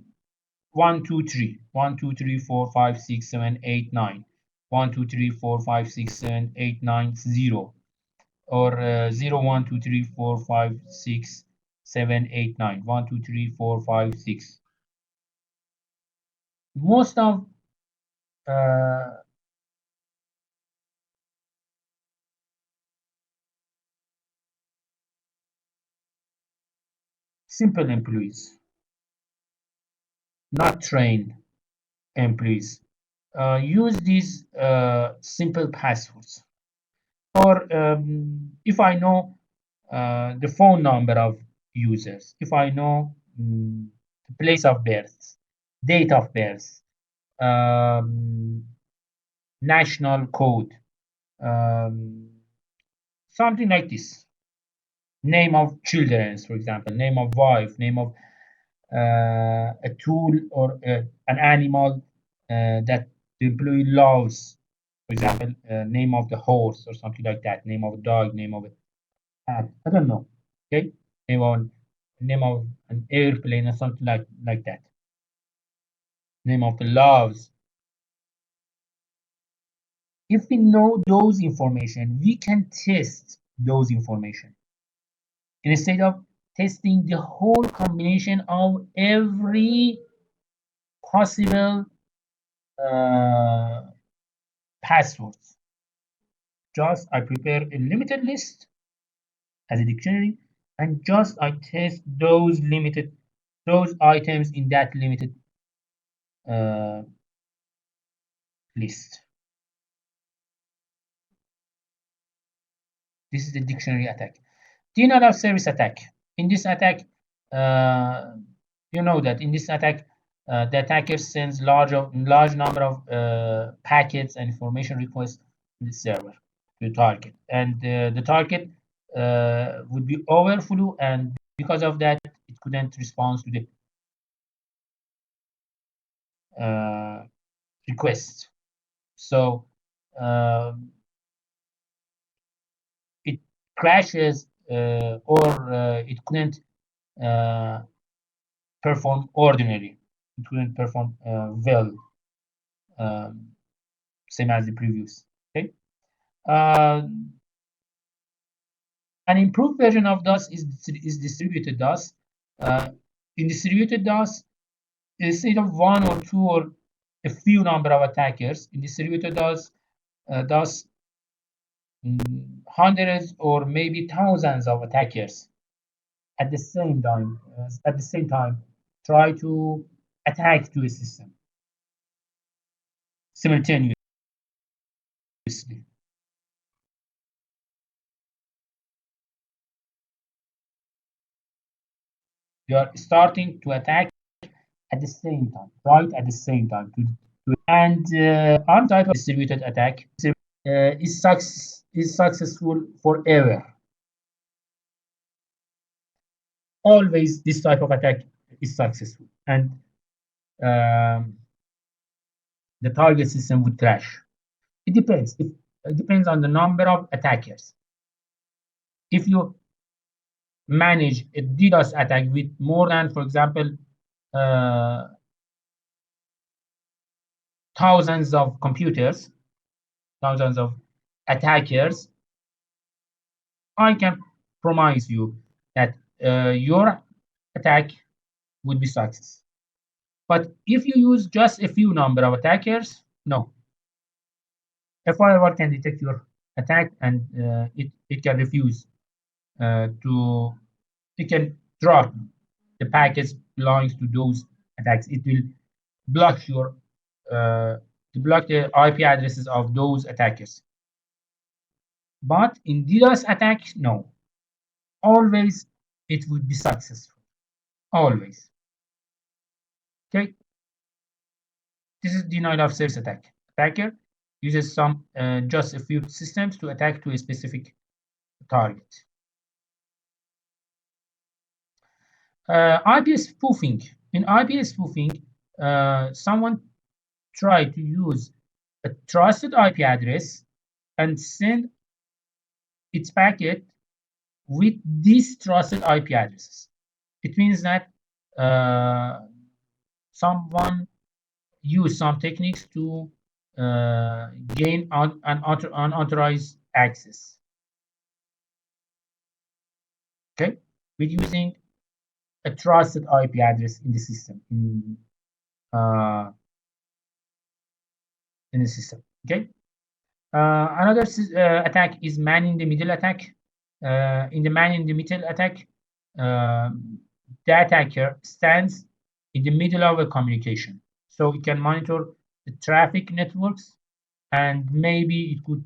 123, 123, 4, 5, 6, 7, 8, 9, 1, 2, 3, 4, 5, 6, 7, 8, 9, 0. or 0, 1, 2, 3, 4, 5, 6, 7, 8, 9. 1, 2, 3, 4, 5, 6. Most of uh, simple employees, not trained employees, use these simple passwords. Or if I know the phone number of users, if I know the place of birth, date of birth, um, national code, um, something like this. Name of children, for example, name of wife, name of a tool or an animal that the employee loves. For example, name of the horse or something like that. Name of a dog, name of a cat. I don't know. Okay, name of an airplane or something like that. Name of the loves. If we know those information, we can test those information instead of testing the whole combination of every possible uh, passwords. Just I prepare a limited list as a dictionary, and just I test those items in that limited uh, list. This is the dictionary attack. Denial of service attack. In this attack, uh, you know that in this attack, the attacker sends large number of packets and information requests to the server, to the target, and the target would be overflow, and because of that, it couldn't respond to the uh, request. So it crashes or it couldn't uh, perform ordinary. It couldn't perform well, um, same as the previous. Okay. Uh, an improved version of DOS is distributed DOS. In distributed DOS, instead of one or two or a few number of attackers, in distributed DOS hundreds or maybe thousands of attackers at the same time try to attack to a system simultaneously. You are starting to attack at the same time, right at the same time. And one type of distributed attack is successful forever. Always, this type of attack is successful, and um, the target system would crash. It depends. It depends on the number of attackers. If you manage a DDoS attack with more than, for example, uh, thousands of computers, thousands of attackers, I can promise you that your attack would be success. But if you use just a few number of attackers, no. A firewall can detect your attack, and it can refuse to, it can drop the packets belongs to those attacks. It will block your to block the IP addresses of those attackers. But in DDoS attacks, no. Always it would be successful. Always. Okay. This is denial of service attack. Attacker uses some just a few systems to attack to a specific target. IP spoofing. In IP spoofing, someone tried to use a trusted IP address and send its packet with these trusted IP addresses. It means that someone used some techniques to gain unauthorized access. with using a trusted IP address in the system in the system. Okay. Another attack is man-in-the-middle attack. In the man-in-the-middle attack, the attacker stands in the middle of a communication, so it can monitor the traffic networks, and maybe it could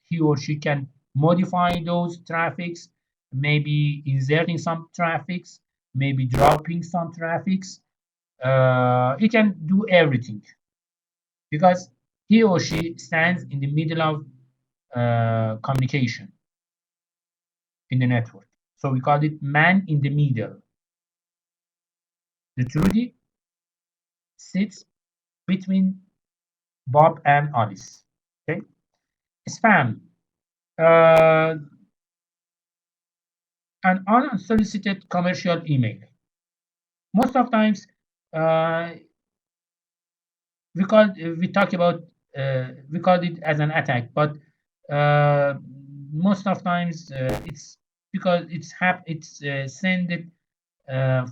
he or she can modify those traffics, maybe inserting some traffics, maybe dropping some traffics. It can do everything because he or she stands in the middle of communication in the network. So we call it man in the middle. The Trudy sits between Bob and Alice. Okay. Spam. An unsolicited commercial email. Most of times, we talk about we call it as an attack, but most of times it's because it's sent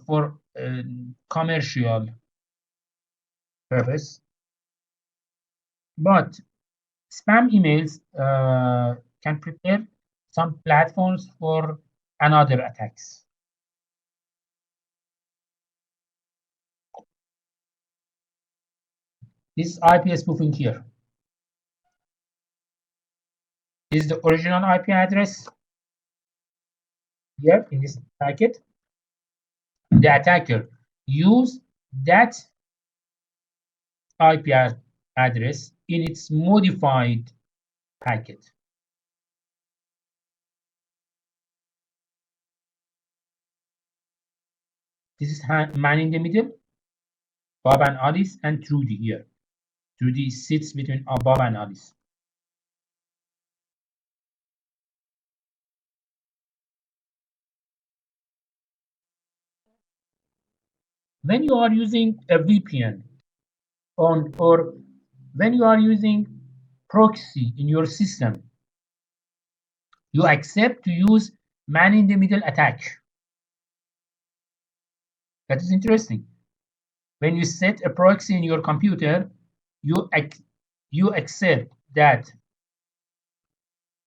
for commercial purpose. But spam emails can prepare some platforms for another attacks. This is IP spoofing here. This is the original IP address here in this packet. The attacker used that IP address in its modified packet. This is man in the middle, Bob and Alice, and Trudy here. Trudy sits between Bob and Alice. When you are using a VPN or when you are using proxy in your system, you accept to use man in the middle attack. That is interesting. When you set a proxy in your computer, you accept that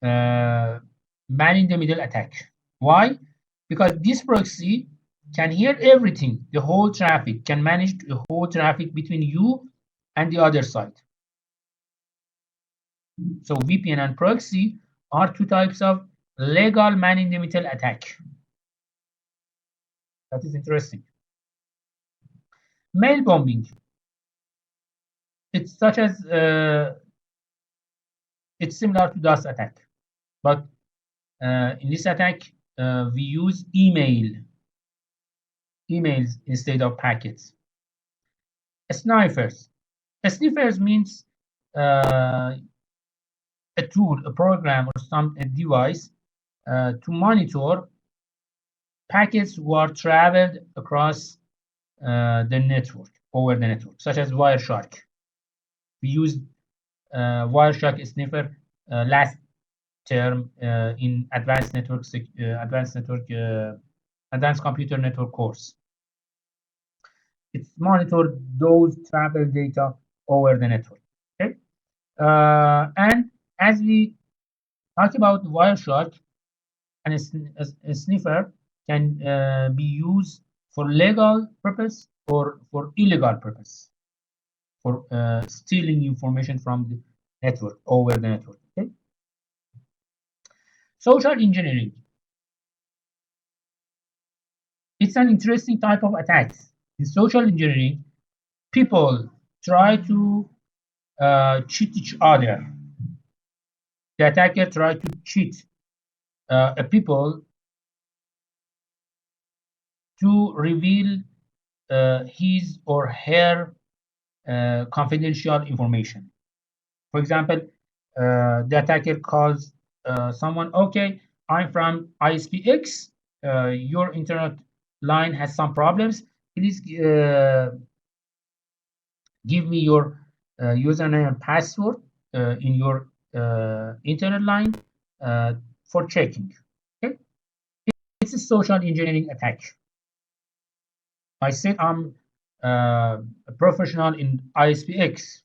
man in the middle attack. Why? Because this proxy can hear everything, the whole traffic, can manage the whole traffic between you and the other side. So VPN and proxy are two types of legal man in the middle attack. That is interesting. Mail bombing. It's such as it's similar to DOS attack, but in this attack we use emails instead of packets. Sniffers. Sniffers means a tool, a program, or a device to monitor packets who are traveled across the network, over the network, such as Wireshark. We used Wireshark sniffer last term in advanced computer network course. It monitors those travel data over the network. Okay, and as we talk about Wireshark, and a sniffer can be used for legal purpose or for illegal purpose, for stealing information from the network, over the network. Okay. Social engineering. It's an interesting type of attack. In social engineering, people try to cheat each other. The attacker tries to cheat people to reveal his or her confidential information. For example, the attacker calls someone, okay, I'm from ISPX, your internet line has some problems, please give me your username and password in your internet line for checking. Okay? It's social engineering attack. I said I'm a professional in ISPX.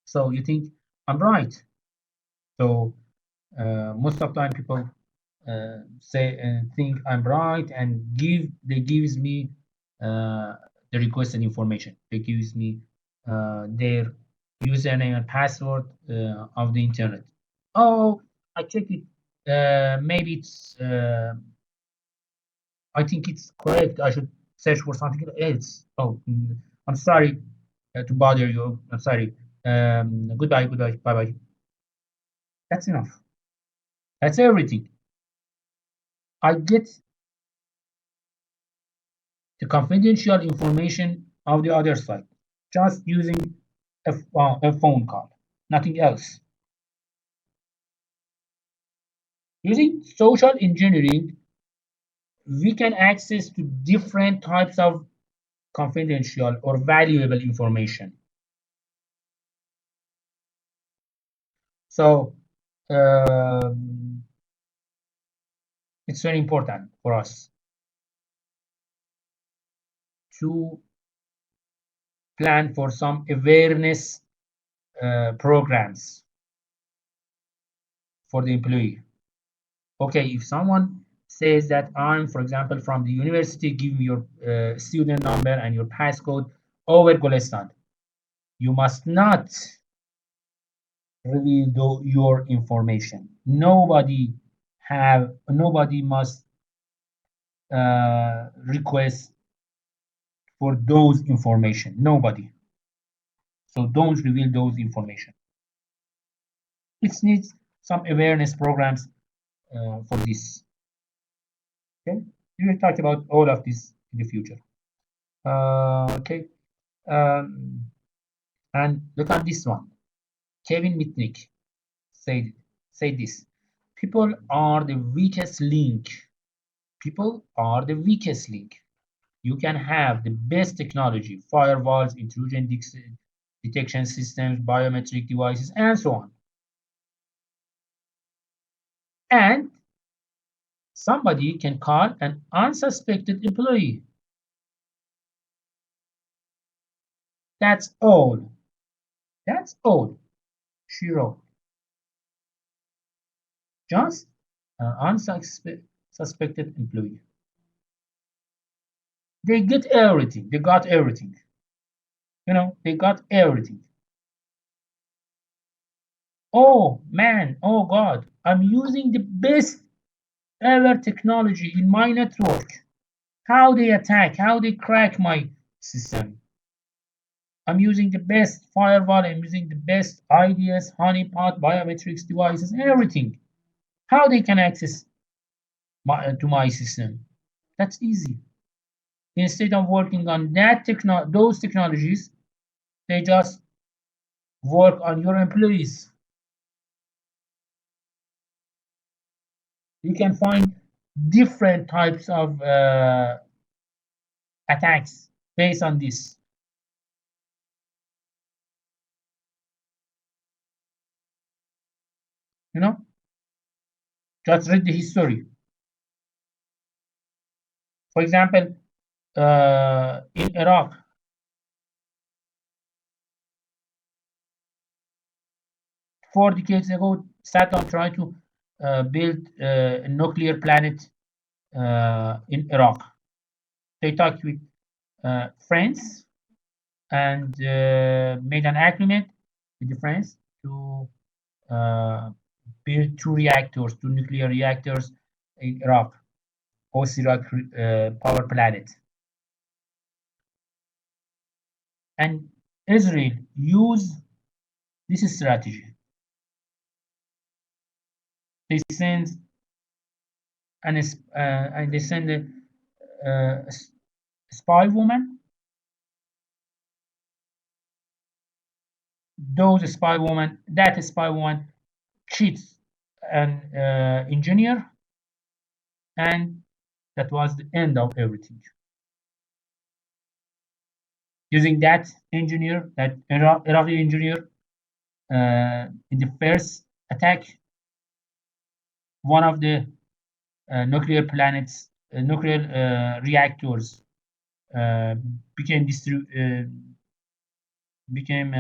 So you think I'm right. So most of the time people say and think I'm right and they gives me the requested information. They gives me their username and password of the internet. Oh, I check it. Maybe it's. I think it's correct. I should search for something else. Oh, I'm sorry to bother you. I'm sorry. Goodbye. Goodbye. Bye bye. That's enough. That's everything. I get the confidential information of the other side just using a phone call, nothing else. Using social engineering, we can access to different types of confidential or valuable information. So it's very important for us to plan for some awareness programs for the employee. Okay, if someone says that I'm, for example, from the university, give me your student number and your passcode over Golestan. You must not reveal your information. Nobody must request for those information. Nobody. So don't reveal those information. It needs some awareness programs for this. Okay, we will talk about all of this in the future. Okay, um, and look at this one. Kevin Mitnick said said this. People are the weakest link. People are the weakest link. You can have the best technology, firewalls, intrusion detection systems, biometric devices, and so on. And somebody can call an unsuspected employee. That's all. That's all. She wrote. Just an unsuspected employee. They get everything. They got everything. They got everything. Oh man, oh God, I'm using the best ever technology in my network. How they attack, how they crack my system. I'm using the best firewall, I'm using the best IDS, honeypot, biometrics devices, everything. How they can access to my system? That's easy. Instead of working on those technologies, they just work on your employees. You can find different types of attacks based on this. You know, just read the history. For example, in Iraq, 4 decades ago, Saddam tried to build a nuclear planet in Iraq. They talked with France and made an agreement with the France to uh, build two nuclear reactors in Iraq, Iraq power planet. And Israel used this strategy. They send and they send a spy woman. That spy woman cheats an engineer, and that was the end of everything. Using that engineer, that Iraqi engineer, in the first attack, one of the nuclear planets, nuclear reactors uh, became became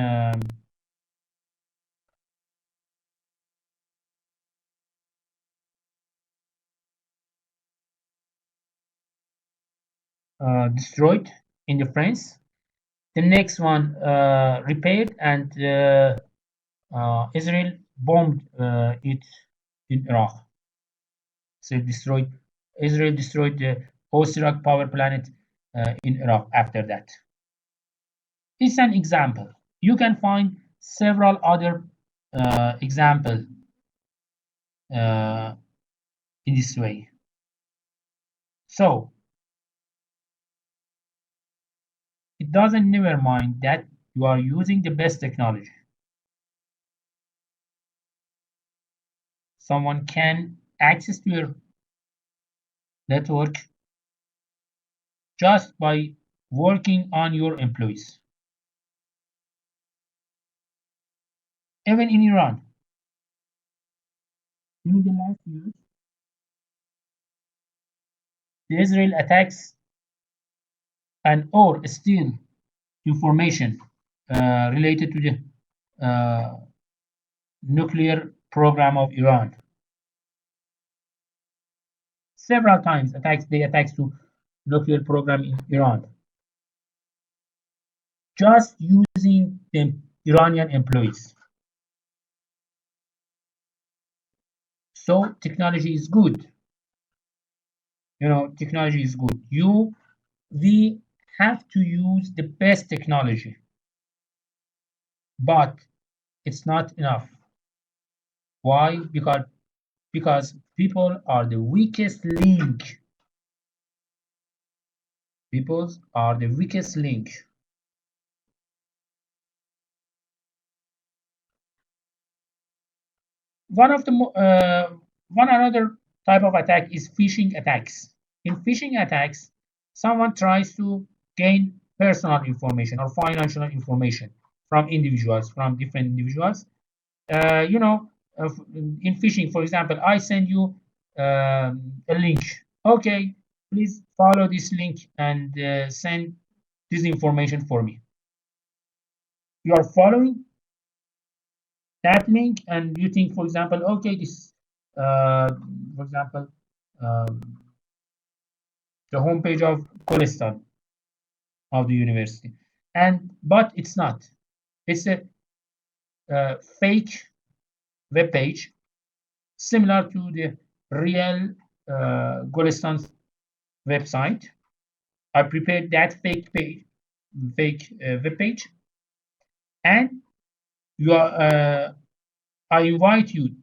destroyed in the France. The next one repaired, and Israel bombed it in Iraq. So Israel destroyed the Osirak power plant in Iraq after that. It's an example. You can find several other examples uh, in this way. So it doesn't never mind that you are using the best technology. Someone can access to your network just by working on your employees. Even in Iran, during the last years, the Israel attacks and or steal information related to the nuclear program of Iran. Several times attacks to nuclear program in Iran, just using the Iranian employees. So technology is good. Technology is good. We have to use the best technology, but it's not enough. Why? Because people are the weakest link. People are the weakest link. One another type of attack is phishing attacks. In phishing attacks, someone tries to gain personal information or financial information from different individuals. Uh, you know, in phishing, for example, I send you a link. Okay, please follow this link and send this information for me. You are following that link, and you think, for example, okay, this, for example, um, the homepage of Kholistan of the university, but it's not. It's a fake web page similar to the real Kholistan website. I prepared that fake web page, and you are. I invite you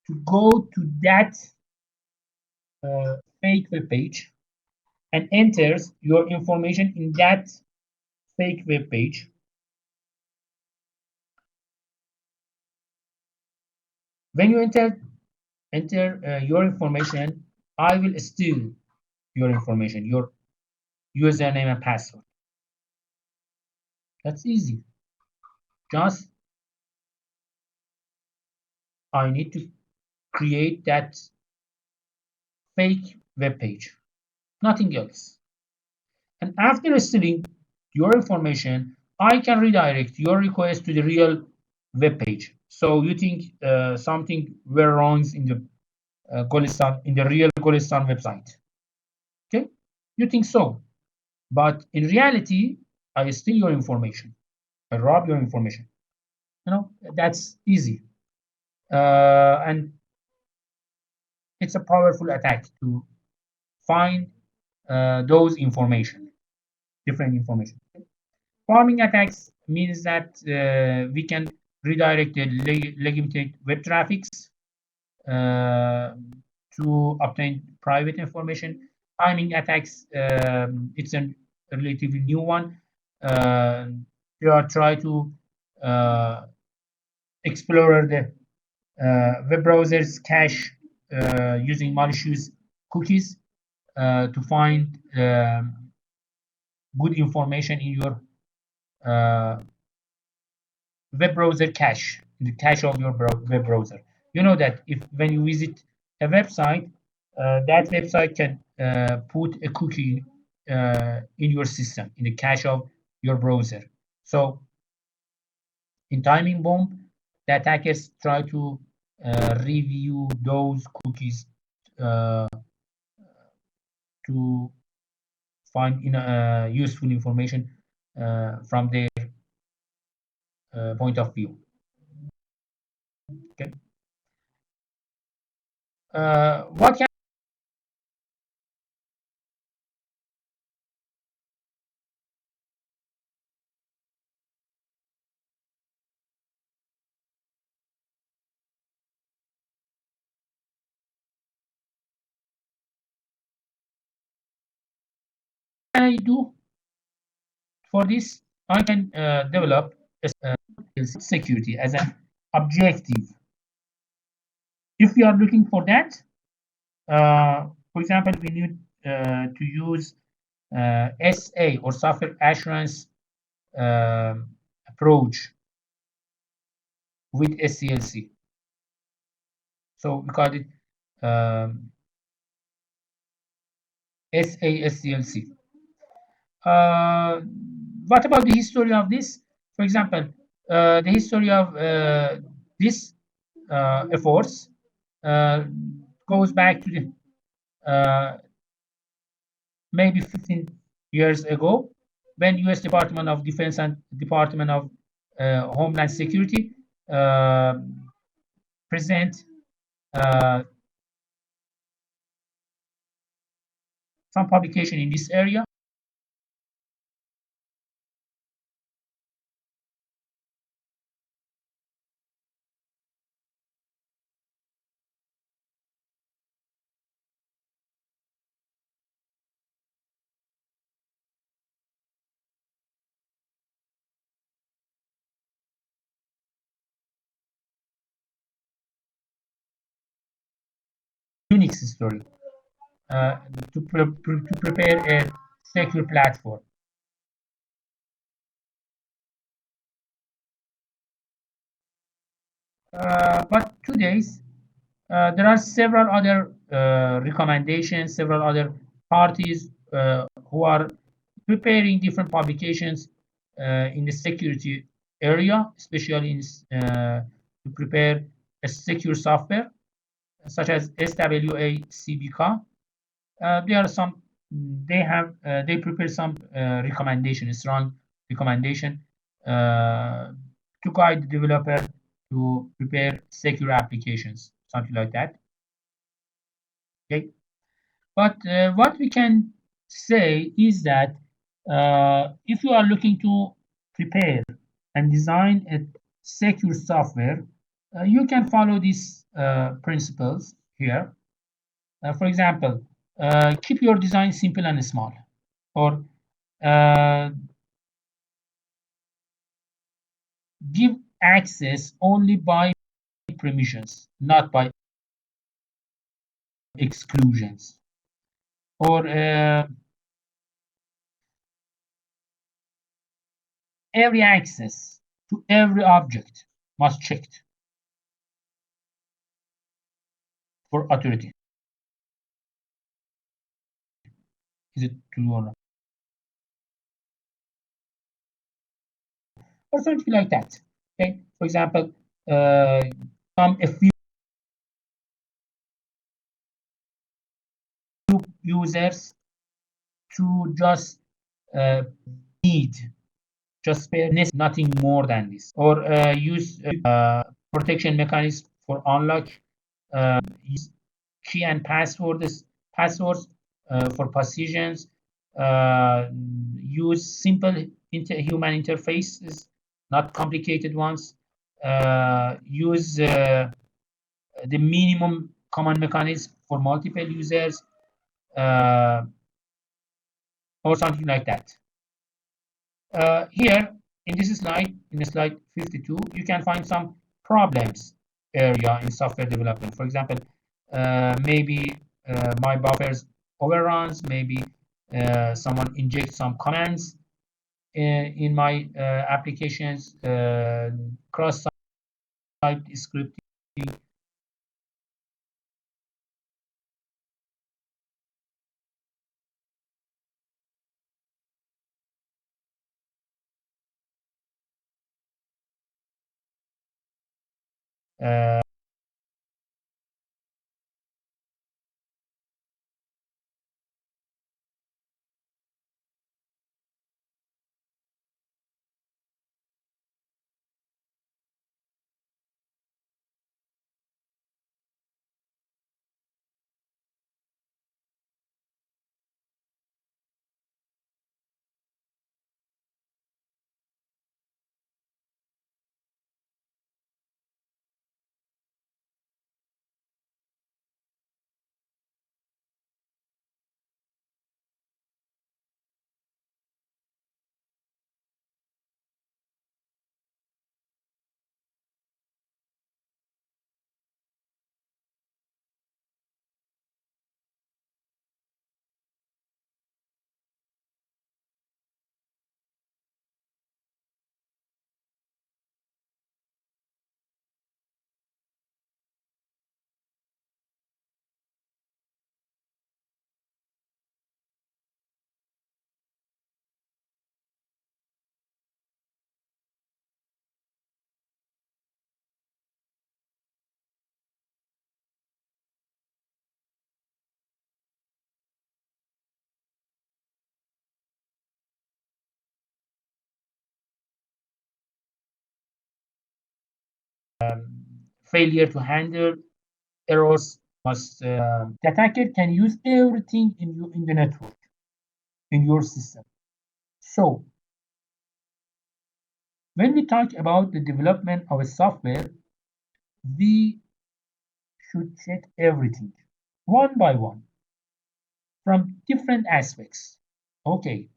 to go to that fake web page and enters your information in that fake web page. When you enter your information, I will steal your information, your username and password. That's easy. Just I need to create that fake web page, nothing else. And after stealing your information, I can redirect your request to the real web page. So you think something were wrong in the in the real Golistan website. Okay, you think so, but in reality, I steal your information. I rob your information. That's easy, and it's a powerful attack to find those information, different information. Farming attacks means that we can redirect the legitimate web traffics uh, to obtain private information. Timing attacks, it's a relatively new one. You are trying to uh, explore the web browser's cache using malicious cookies to find good information in your uh, web browser cache, the cache of your web browser. You know that if when you visit a website, that website can put a cookie in your system, in the cache of your browser. So in timing bomb, the attackers try to review those cookies uh, to find useful information from their point of view. Okay. What can I do for this? I can develop security as an objective. If we are looking for that, for example, we need to use SA or software assurance approach with SCLC. So we call it SASCLC. Uh, what about the history of this? For example, the history of this efforts goes back to the maybe 15 years ago, when U.S. Department of Defense and Department of Homeland Security uh, present uh, some publication in this area. Unix story uh, to prepare a secure platform. But today's there are several other recommendations, several other parties who are preparing different publications in the security area, especially to prepare a secure software, such as SWA-CBK. There are some. They prepare some recommendation, strong recommendation to guide the developer to prepare secure applications, something like that. Okay, but what we can say is that if you are looking to prepare and design a secure software, you can follow these principles here. For example, keep your design simple and small, or uh, give access only by permissions, not by exclusions, or every access to every object must checked for authority. Is it true or not? Or something like that. Okay. For example, a few users to just uh, need just spare nothing more than this, or use protection mechanism for unlock, use key and passwords for positions, use simple human interfaces, not complicated ones, use the minimum common mechanism for multiple users, uh, or something like that. Here in this slide, in slide 52, you can find some problems area in software development. For example, maybe my buffers overruns, maybe someone injects some commands in my applications, cross-site scripting, uh, failure to handle errors must the attacker can use everything in the network in your system. So when we talk about the development of a software, we should check everything one by one from different aspects. Okay,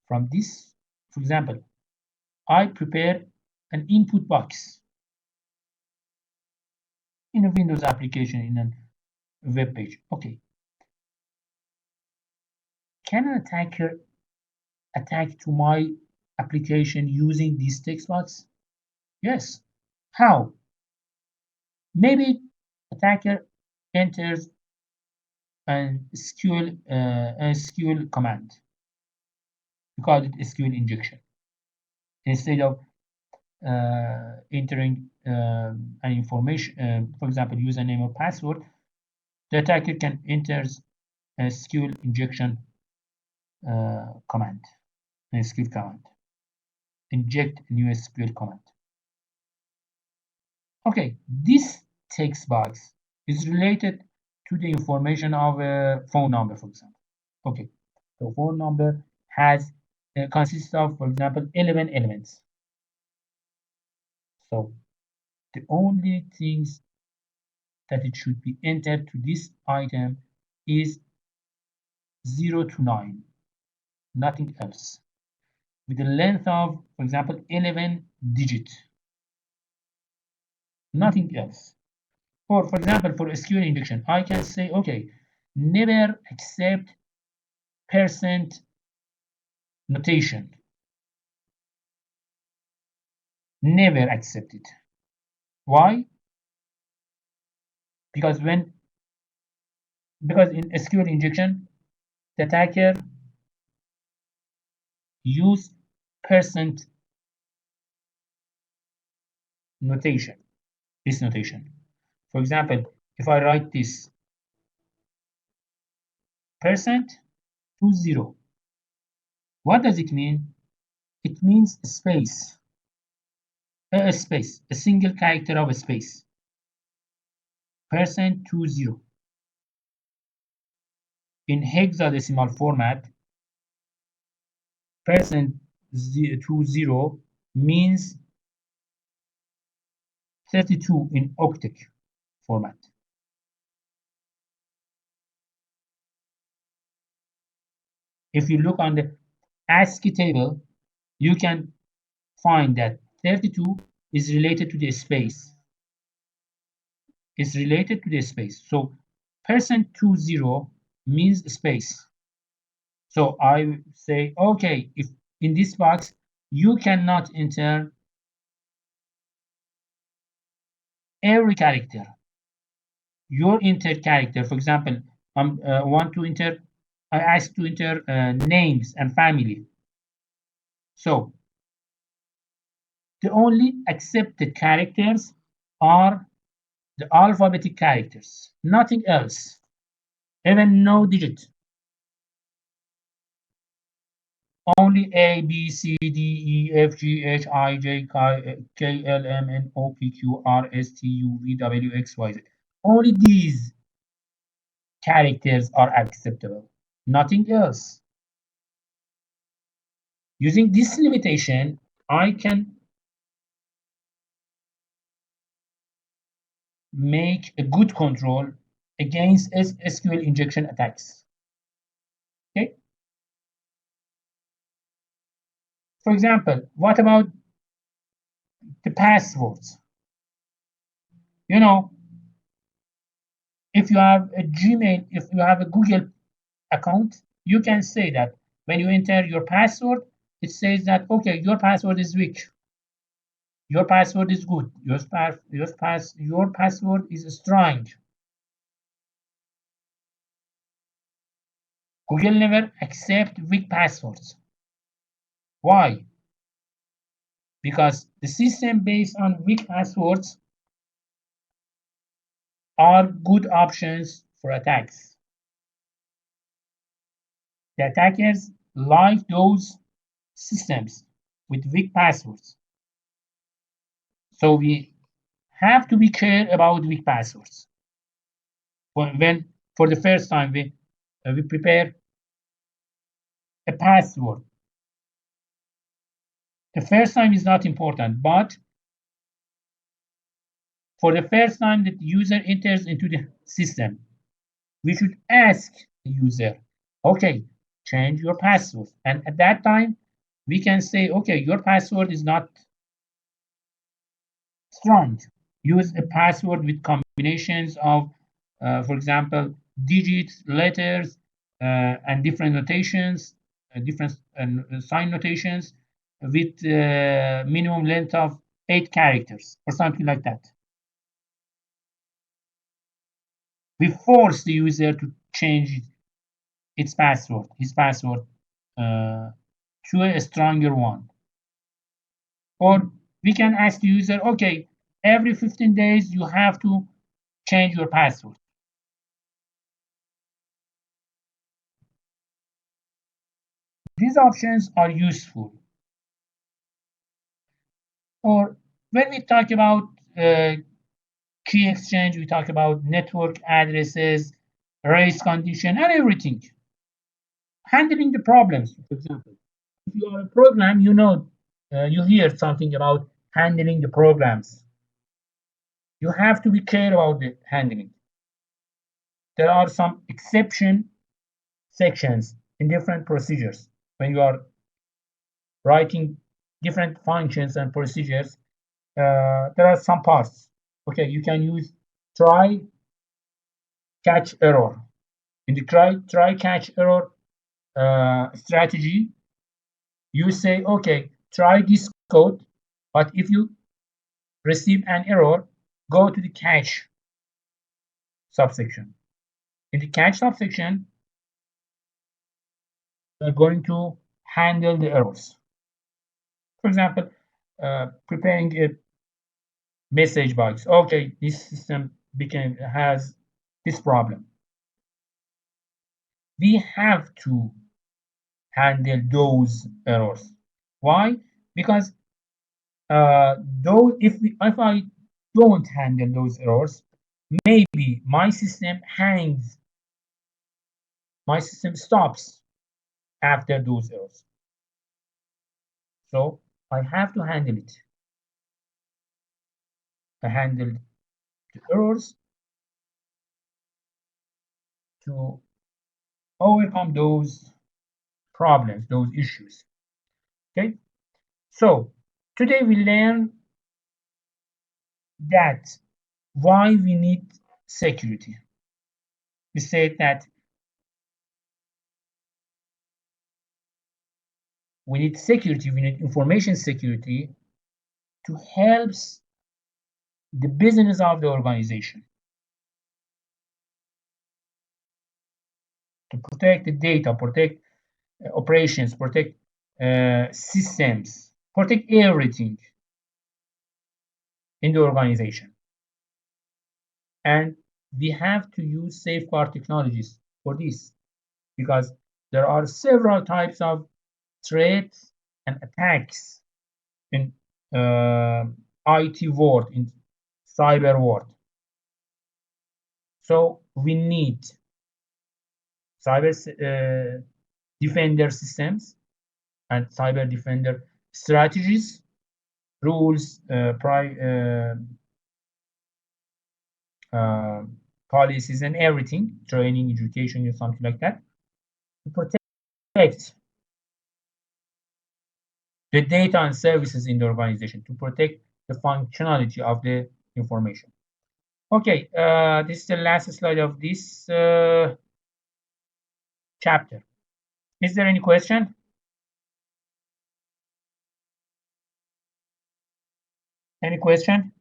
from this, for example, I prepare an input box in a Windows application in a web page. Okay, can an attacker attack to my application using this text box? Yes. How? Maybe attacker enters an SQL command. We call it SQL injection. Instead of entering an information, for example, username or password, the attacker can enter a SQL injection command, an SQL command, inject a new SQL command. Okay, this text box is related to the information of a phone number, for example. Okay, so phone number has consists of, for example, 11 elements. So the only things that it should be entered to this item is 0 to 9, nothing else. With a length of, for example, 11 digits, nothing else. Or, for example, for SQL injection, I can say, okay, never accept percent notation. Never accept it. Why? Because in SQL injection, the attacker use percent notation, this notation. For example, if I write this percent to 0, what does it mean? It means space, a single character of a space. Percent to 0. In hexadecimal format, percent to 0 means 32 in octet format. If you look on the ASCII table, you can find that 32 is related to the space. Is related to the space. So percent to 0 means space. So I say, okay, if in this box you cannot enter every character. Your enter character, for example, want to enter, I ask to enter names and family. So the only accepted characters are the alphabetic characters, nothing else, even no digit. Only A, B, C, D, E, F, G, H, I, J, K, L, M, N, O, P, Q, R, S, T, U, V, W, X, Y, Z. Only these characters are acceptable, nothing else. Using this limitation, I can make a good control against SQL injection attacks. Okay. For example, what about the passwords? You know, if you have a Gmail, if you have a Google account, you can say that when you enter your password, it says that okay, your password is weak, your password is good, your password is strong. Google never accept weak passwords. Why? Because the system based on weak passwords are good options for attacks. The attackers like those systems with weak passwords. So we have to be clear about weak passwords. When for the first time we prepare a password. The first time is not important, but for the first time that the user enters into the system, we should ask the user, okay, change your password. And at that time, we can say, okay, your password is not strong. Use a password with combinations of, for example, digits, letters, and different notations, different sign notations with minimum length of 8 characters or something like that. We force the user to change his password, uh, to a stronger one. Or we can ask the user, okay, every 15 days you have to change your password. These options are useful. Or when we talk about key exchange, we talk about network addresses, race condition, and everything. Handling the problems, for example. If you are a program, you know, you hear something about handling the programs. You have to be clear about the handling. There are some exception sections in different procedures. When you are writing different functions and procedures, there are some parts. Okay, you can use try, catch, error. In the try catch, error strategy, you say, okay, try this code, but if you receive an error, go to the catch subsection. In the catch subsection, we're going to handle the errors. For example, preparing a message box. Okay, this system has this problem. We have to handle those errors. Why? Because if I don't handle those errors, maybe my system hangs, my system stops after those errors. So I have to handle it. I handle the errors to overcome those problems, those issues. Okay. So today we learn that why we need security. We said that we need security, we need information security to help the business of the organization, to protect the data, protect operations, protect systems, protect everything in the organization. And we have to use safeguard technologies for this because there are several types of threats and attacks in IT world, in cyber world. So we need cyber defender systems and cyber defender strategies, rules, uh, policies, and everything, training, education, and something like that, to protect the data and services in the organization, to protect the functionality of the information. Okay, this is the last slide of this chapter. Is there any question? Any question?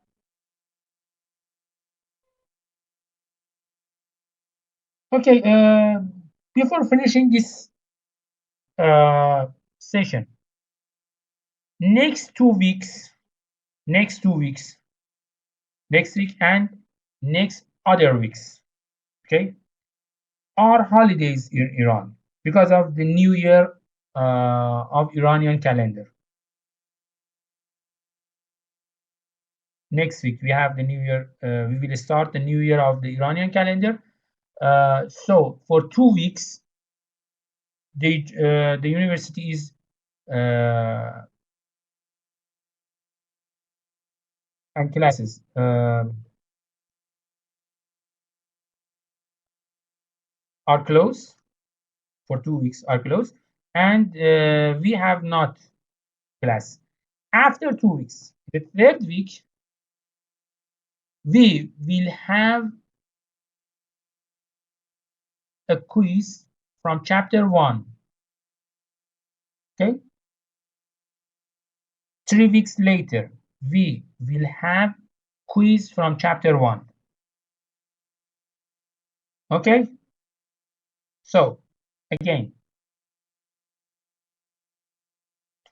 Okay, before finishing this session, next 2 weeks, next 2 weeks, next week and next other weeks, okay, are holidays in Iran because of the New Year of Iranian calendar. Next week we have the New Year. We will start the New Year of the Iranian calendar. So for 2 weeks, the universities and classes are closed. For 2 weeks are closed, and we have not class. After 2 weeks, the third week, we will have a quiz from chapter 1. Okay. 3 weeks later, we will have quiz from chapter 1. Okay. So again,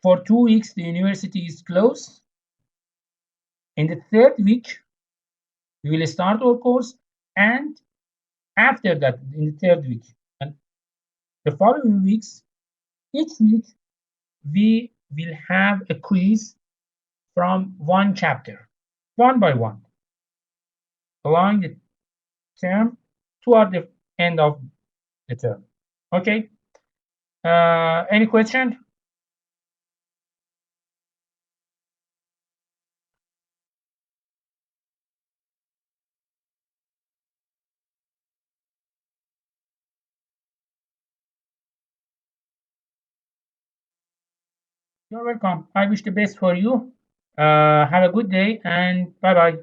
for 2 weeks the university is closed. In the third week, we will start our course, and after that, in the third week and the following weeks, each week we will have a quiz from one chapter, one by one, along the term toward the end of the term. Okay. Any question? You're welcome. I wish the best for you. Have a good day and bye bye.